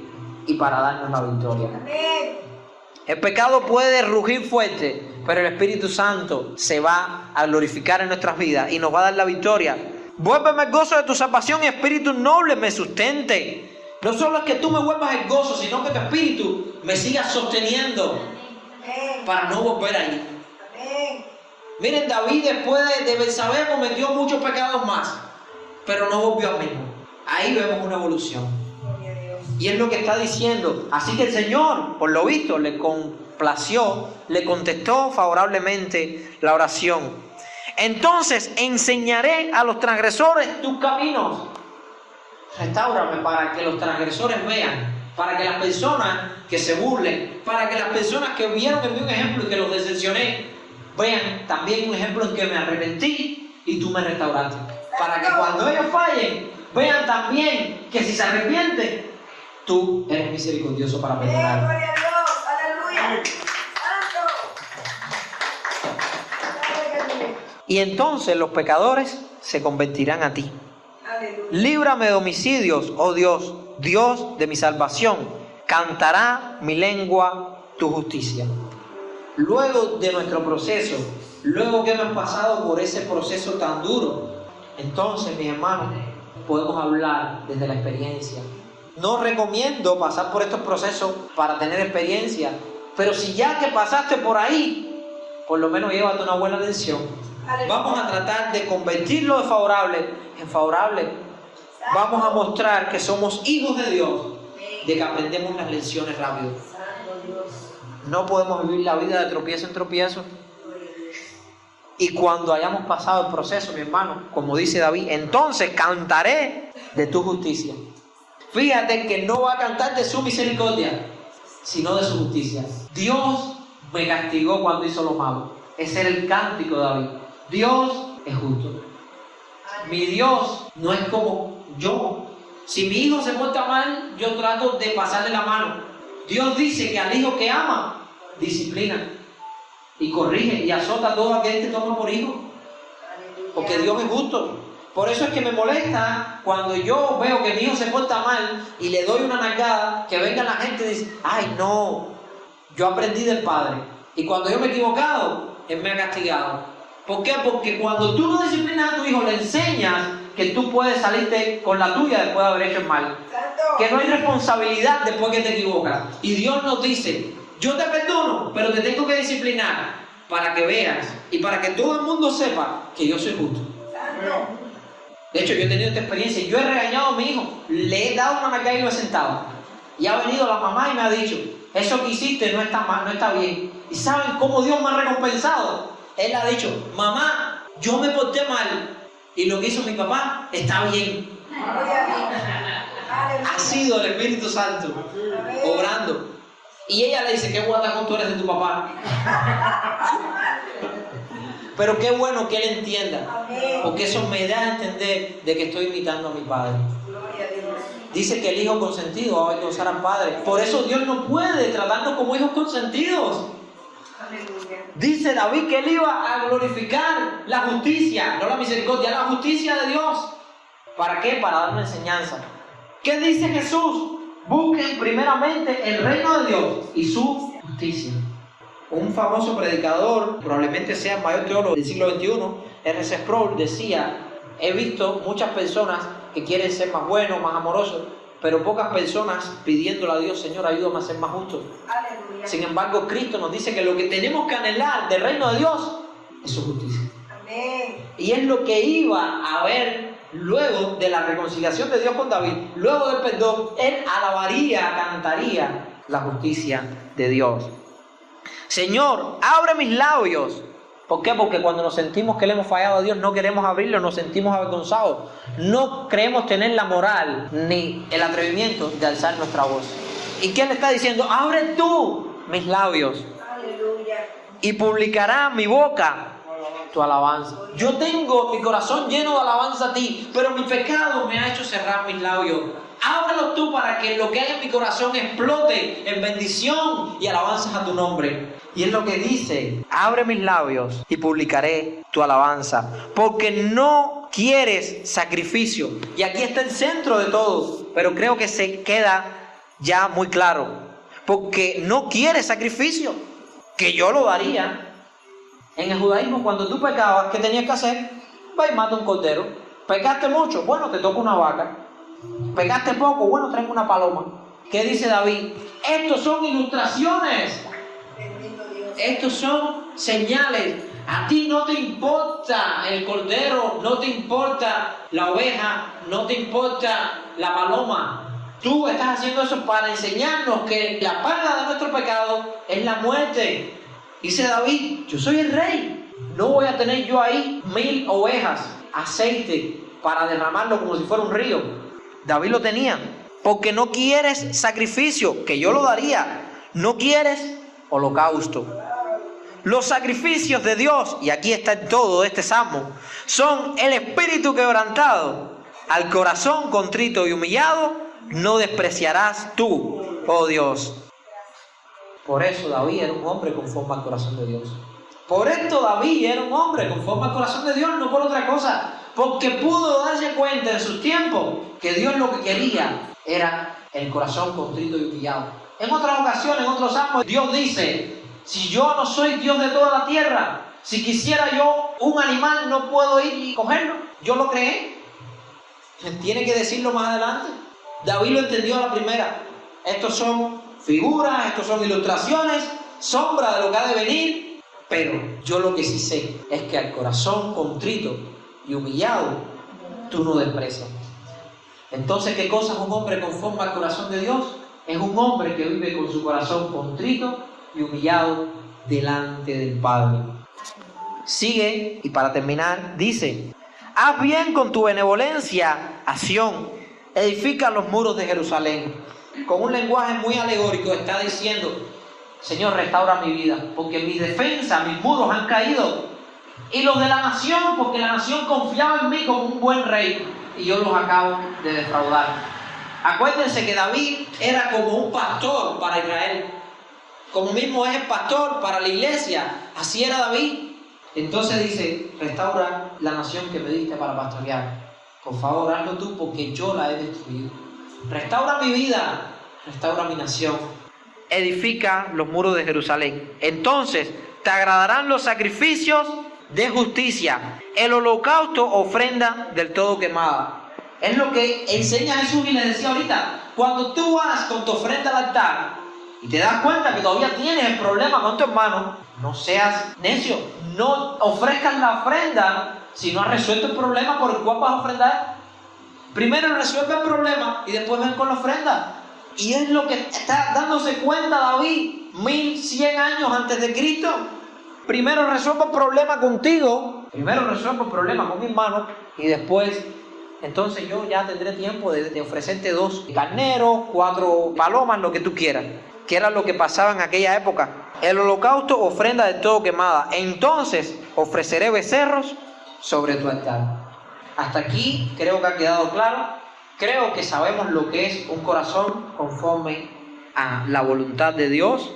y para darnos la victoria. Amén. El pecado puede rugir fuerte, pero el Espíritu Santo se va a glorificar en nuestras vidas y nos va a dar la victoria. Vuélveme el gozo de tu salvación y espíritu noble me sustente. No solo es que tú me vuelvas el gozo, sino que tu espíritu me siga sosteniendo para no volver ahí. Amén. Miren, David después de Betsabé cometió muchos pecados más, pero no volvió al mismo. Ahí vemos una evolución. Gloria a Dios. Y es lo que está diciendo. Así que el Señor, por lo visto, le complació, le contestó favorablemente la oración. Entonces enseñaré a los transgresores tus caminos. Restáurame para que los transgresores vean, para que las personas que se burlen, para que las personas que vieron en mí un ejemplo y que los decepcioné, vean también un ejemplo en que me arrepentí y tú me restauraste. Para que cuando ellos fallen, vean también que si se arrepienten, tú eres misericordioso para perdonar. Gloria a Dios. Aleluya. Santo. Y entonces los pecadores se convertirán a ti. Aleluya. Líbrame de homicidios, oh Dios, Dios de mi salvación. Cantará mi lengua tu justicia. Luego de nuestro proceso, luego que hemos pasado por ese proceso tan duro, entonces, mis hermanos, podemos hablar desde la experiencia. No recomiendo pasar por estos procesos para tener experiencia, pero si ya que pasaste por ahí, por lo menos llévate una buena lección. Vamos a tratar de convertirlo de favorable en favorable. Vamos a mostrar que somos hijos de Dios, de que aprendemos las lecciones rápido. Santo Dios. No podemos vivir la vida de tropiezo en tropiezo. Y cuando hayamos pasado el proceso, mi hermano, como dice David, entonces cantaré de tu justicia. Fíjate que no va a cantar de su misericordia, sino de su justicia. Dios me castigó cuando hizo lo malo. Ese era el cántico de David. Dios es justo. Mi Dios no es como yo. Si mi hijo se porta mal, yo trato de pasarle la mano. Dios dice que al hijo que ama, disciplina y corrige y azota a todo aquel que toma por hijo. Porque Dios es justo. Por eso es que me molesta cuando yo veo que mi hijo se porta mal y le doy una nalgada, que venga la gente y dice, ay no, yo aprendí del Padre. Y cuando yo me he equivocado, Él me ha castigado. ¿Por qué? Porque cuando tú no disciplinas a tu hijo, le enseñas que tú puedes salirte con la tuya después de haber hecho el mal. Santo. Que no hay responsabilidad después que te equivocas. Y Dios nos dice, yo te perdono, pero te tengo que disciplinar para que veas y para que todo el mundo sepa que yo soy justo. Santo. De hecho, yo he tenido esta experiencia. Yo he regañado a mi hijo, le he dado una nalgada y lo he sentado. Y ha venido la mamá y me ha dicho, eso que hiciste no está mal, no está bien. ¿Y saben cómo Dios me ha recompensado? Él ha dicho, mamá, yo me porté mal y lo que hizo mi papá está bien. Gloria a Dios. Aleluya. Ha sido el Espíritu Santo Amén. obrando. Y ella le dice, qué guatacón tú eres de tu papá. Pero qué bueno que él entienda, Amén. porque eso me da a entender de que estoy imitando a mi padre. Gloria a Dios. Dice que el hijo consentido va a avergonzar al padre. Por eso Dios no puede tratarnos como hijos consentidos. Aleluya. Dice David que él iba a glorificar la justicia, no la misericordia, la justicia de Dios. ¿Para qué? Para dar una enseñanza. ¿Qué dice Jesús? Busquen primeramente el reino de Dios y su justicia. Un famoso predicador, probablemente sea el mayor teólogo del siglo XXI, R.C. Sproul, decía, he visto muchas personas que quieren ser más buenos, más amorosos, pero pocas personas pidiéndole a Dios, Señor, ayúdame a ser más justo. Aleluya. Sin embargo, Cristo nos dice que lo que tenemos que anhelar del reino de Dios es su justicia. Amén. Y es lo que iba a ver luego de la reconciliación de Dios con David. Luego del perdón, él alabaría, cantaría la justicia de Dios. Señor, abre mis labios. ¿Por qué? Porque cuando nos sentimos que le hemos fallado a Dios, no queremos abrirlo, nos sentimos avergonzados. No creemos tener la moral ni el atrevimiento de alzar nuestra voz. ¿Y qué le está diciendo? Abre tú mis labios Aleluya. y publicará mi boca tu alabanza. Yo tengo mi corazón lleno de alabanza a ti, pero mi pecado me ha hecho cerrar mis labios. Ábrelo tú para que lo que hay en mi corazón explote en bendición y alabanzas a tu nombre. Y es lo que dice: abre mis labios y publicaré tu alabanza, porque no quieres sacrificio. Y aquí está el centro de todo, pero creo que se queda ya muy claro. Porque no quieres sacrificio, que yo lo daría. En el judaísmo, cuando tú pecabas, ¿qué tenías que hacer? Va y mata un cordero. ¿Pecaste mucho? Bueno, te toca una vaca. ¿Pecaste poco? Bueno, trae una paloma. ¿Qué dice David? Estos son ilustraciones. Bendito Dios. Estos son señales. A ti no te importa el cordero, no te importa la oveja, no te importa la paloma. Tú estás haciendo eso para enseñarnos que la paga de nuestro pecado es la muerte. Dice David: yo soy el rey. No voy a tener yo ahí 1000 ovejas, aceite para derramarlo como si fuera un río. David lo tenía. Porque no quieres sacrificio, que yo lo daría. No quieres holocausto. Los sacrificios de Dios, y aquí está en todo este salmo, son el espíritu quebrantado. Al corazón contrito y humillado no despreciarás tú, oh Dios. Por eso David era un hombre conforme al corazón de Dios. Por esto David era un hombre conforme al corazón de Dios, no por otra cosa. Porque pudo darse cuenta en sus tiempos que Dios lo que quería era el corazón contrito y humillado. En otras ocasiones, en otros salmos, Dios dice: si yo no soy Dios de toda la tierra, si quisiera yo un animal, no puedo ir y cogerlo. Yo lo creé. Tiene que decirlo más adelante. David lo entendió a la primera. Estos son figuras, estos son ilustraciones, sombra de lo que ha de venir. Pero yo lo que sí sé es que al corazón contrito y humillado, tú no desprecias. Entonces, ¿qué cosa es un hombre conforme al corazón de Dios? Es un hombre que vive con su corazón contrito y humillado delante del Padre. Sigue, y para terminar, dice: haz bien con tu benevolencia a Sión, edifica los muros de Jerusalén. Con un lenguaje muy alegórico está diciendo: Señor, restaura mi vida, porque mi defensa, mis muros han caído. Y los de la nación, porque la nación confiaba en mí como un buen rey, y yo los acabo de defraudar. Acuérdense que David era como un pastor para Israel, como mismo es el pastor para la iglesia. Así era David. Entonces dice: restaura la nación que me diste para pastorear. Por favor, hazlo tú, porque yo la he destruido. Restaura mi vida, restaura mi nación. Edifica los muros de Jerusalén. Entonces te agradarán los sacrificios de justicia, el holocausto, ofrenda del todo quemada. Es lo que enseña Jesús y les decía ahorita. Cuando tú vas con tu ofrenda al altar y te das cuenta que todavía tienes el problema con tu hermano, no seas necio. No ofrezcas la ofrenda si no has resuelto el problema por el cual vas a ofrendar. Primero resuelve el problema y después ven con la ofrenda. Y es lo que está dándose cuenta David 1100 años antes de Cristo. Primero resuelvo el problema contigo, primero resuelvo el problema con mi hermano, y después, entonces yo ya tendré tiempo de ofrecerte 2 carneros, 4 palomas, lo que tú quieras, que era lo que pasaba en aquella época. El holocausto, ofrenda de todo quemada. Entonces ofreceré becerros sobre tu altar. Hasta aquí creo que ha quedado claro. Creo que sabemos lo que es un corazón conforme a la voluntad de Dios.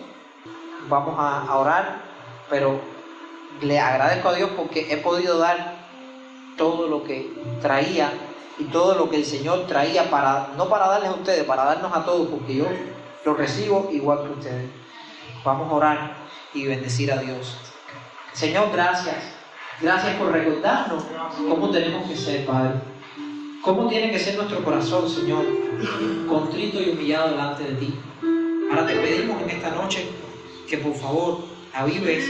Vamos a orar, pero le agradezco a Dios porque he podido dar todo lo que traía y todo lo que el Señor traía no para darles a ustedes, para darnos a todos, porque yo lo recibo igual que ustedes. Vamos a orar y bendecir a Dios. Señor, gracias. Gracias por recordarnos cómo tenemos que ser, Padre. ¿Cómo tiene que ser nuestro corazón, Señor? Contrito y humillado delante de ti. Ahora te pedimos en esta noche que por favor avives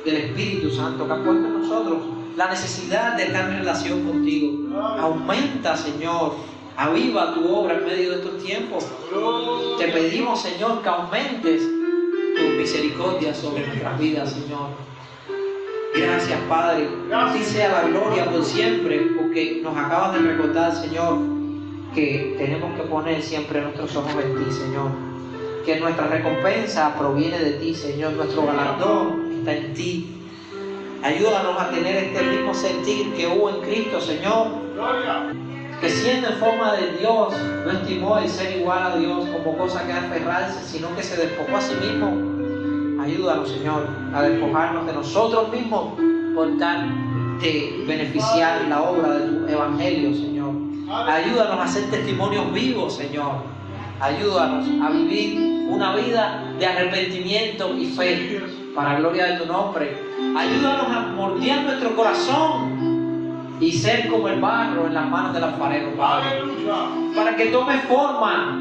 del Espíritu Santo que ha puesto en nosotros la necesidad de estar en relación contigo. Aumenta, Señor, aviva tu obra en medio de estos tiempos. Te pedimos, Señor, que aumentes tu misericordia sobre nuestras vidas, Señor. Gracias, Padre. A ti sea la gloria por siempre, porque nos acabas de recordar, Señor, que tenemos que poner siempre nuestros ojos en ti, Señor. Que nuestra recompensa proviene de ti, Señor. Nuestro galardón está en ti. Ayúdanos a tener este mismo sentir que hubo en Cristo, Señor. Que siendo en forma de Dios, no estimó el ser igual a Dios como cosa que aferrarse, sino que se despojó a sí mismo. Ayúdanos, Señor, a despojarnos de nosotros mismos por tal de beneficiar la obra de tu Evangelio, Señor. Ayúdanos a ser testimonios vivos, Señor. Ayúdanos a vivir una vida de arrepentimiento y fe para la gloria de tu nombre. Ayúdanos a moldear nuestro corazón y ser como el barro en las manos del alfarero, Padre, para que tome forma,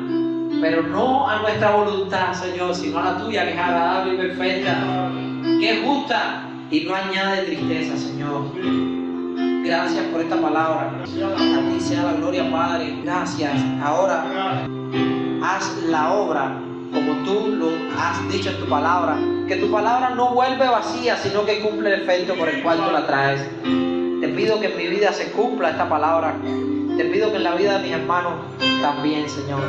pero no a nuestra voluntad, Señor, sino a la tuya, que es agradable y perfecta, que es justa y no añade tristeza, Señor. Gracias por esta palabra. A ti sea la gloria, Padre. Gracias. Ahora haz la obra como tú lo has dicho en tu palabra, que tu palabra no vuelve vacía, sino que cumple el efecto por el cual tú la traes. Te pido que en mi vida se cumpla esta palabra. Te pido que en la vida de mis hermanos también, Señor.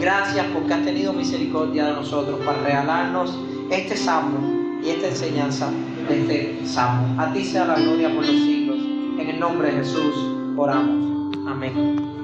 Gracias porque has tenido misericordia de nosotros para regalarnos este salmo y esta enseñanza de este salmo. A ti sea la gloria por los siglos. En el nombre de Jesús oramos. Amén.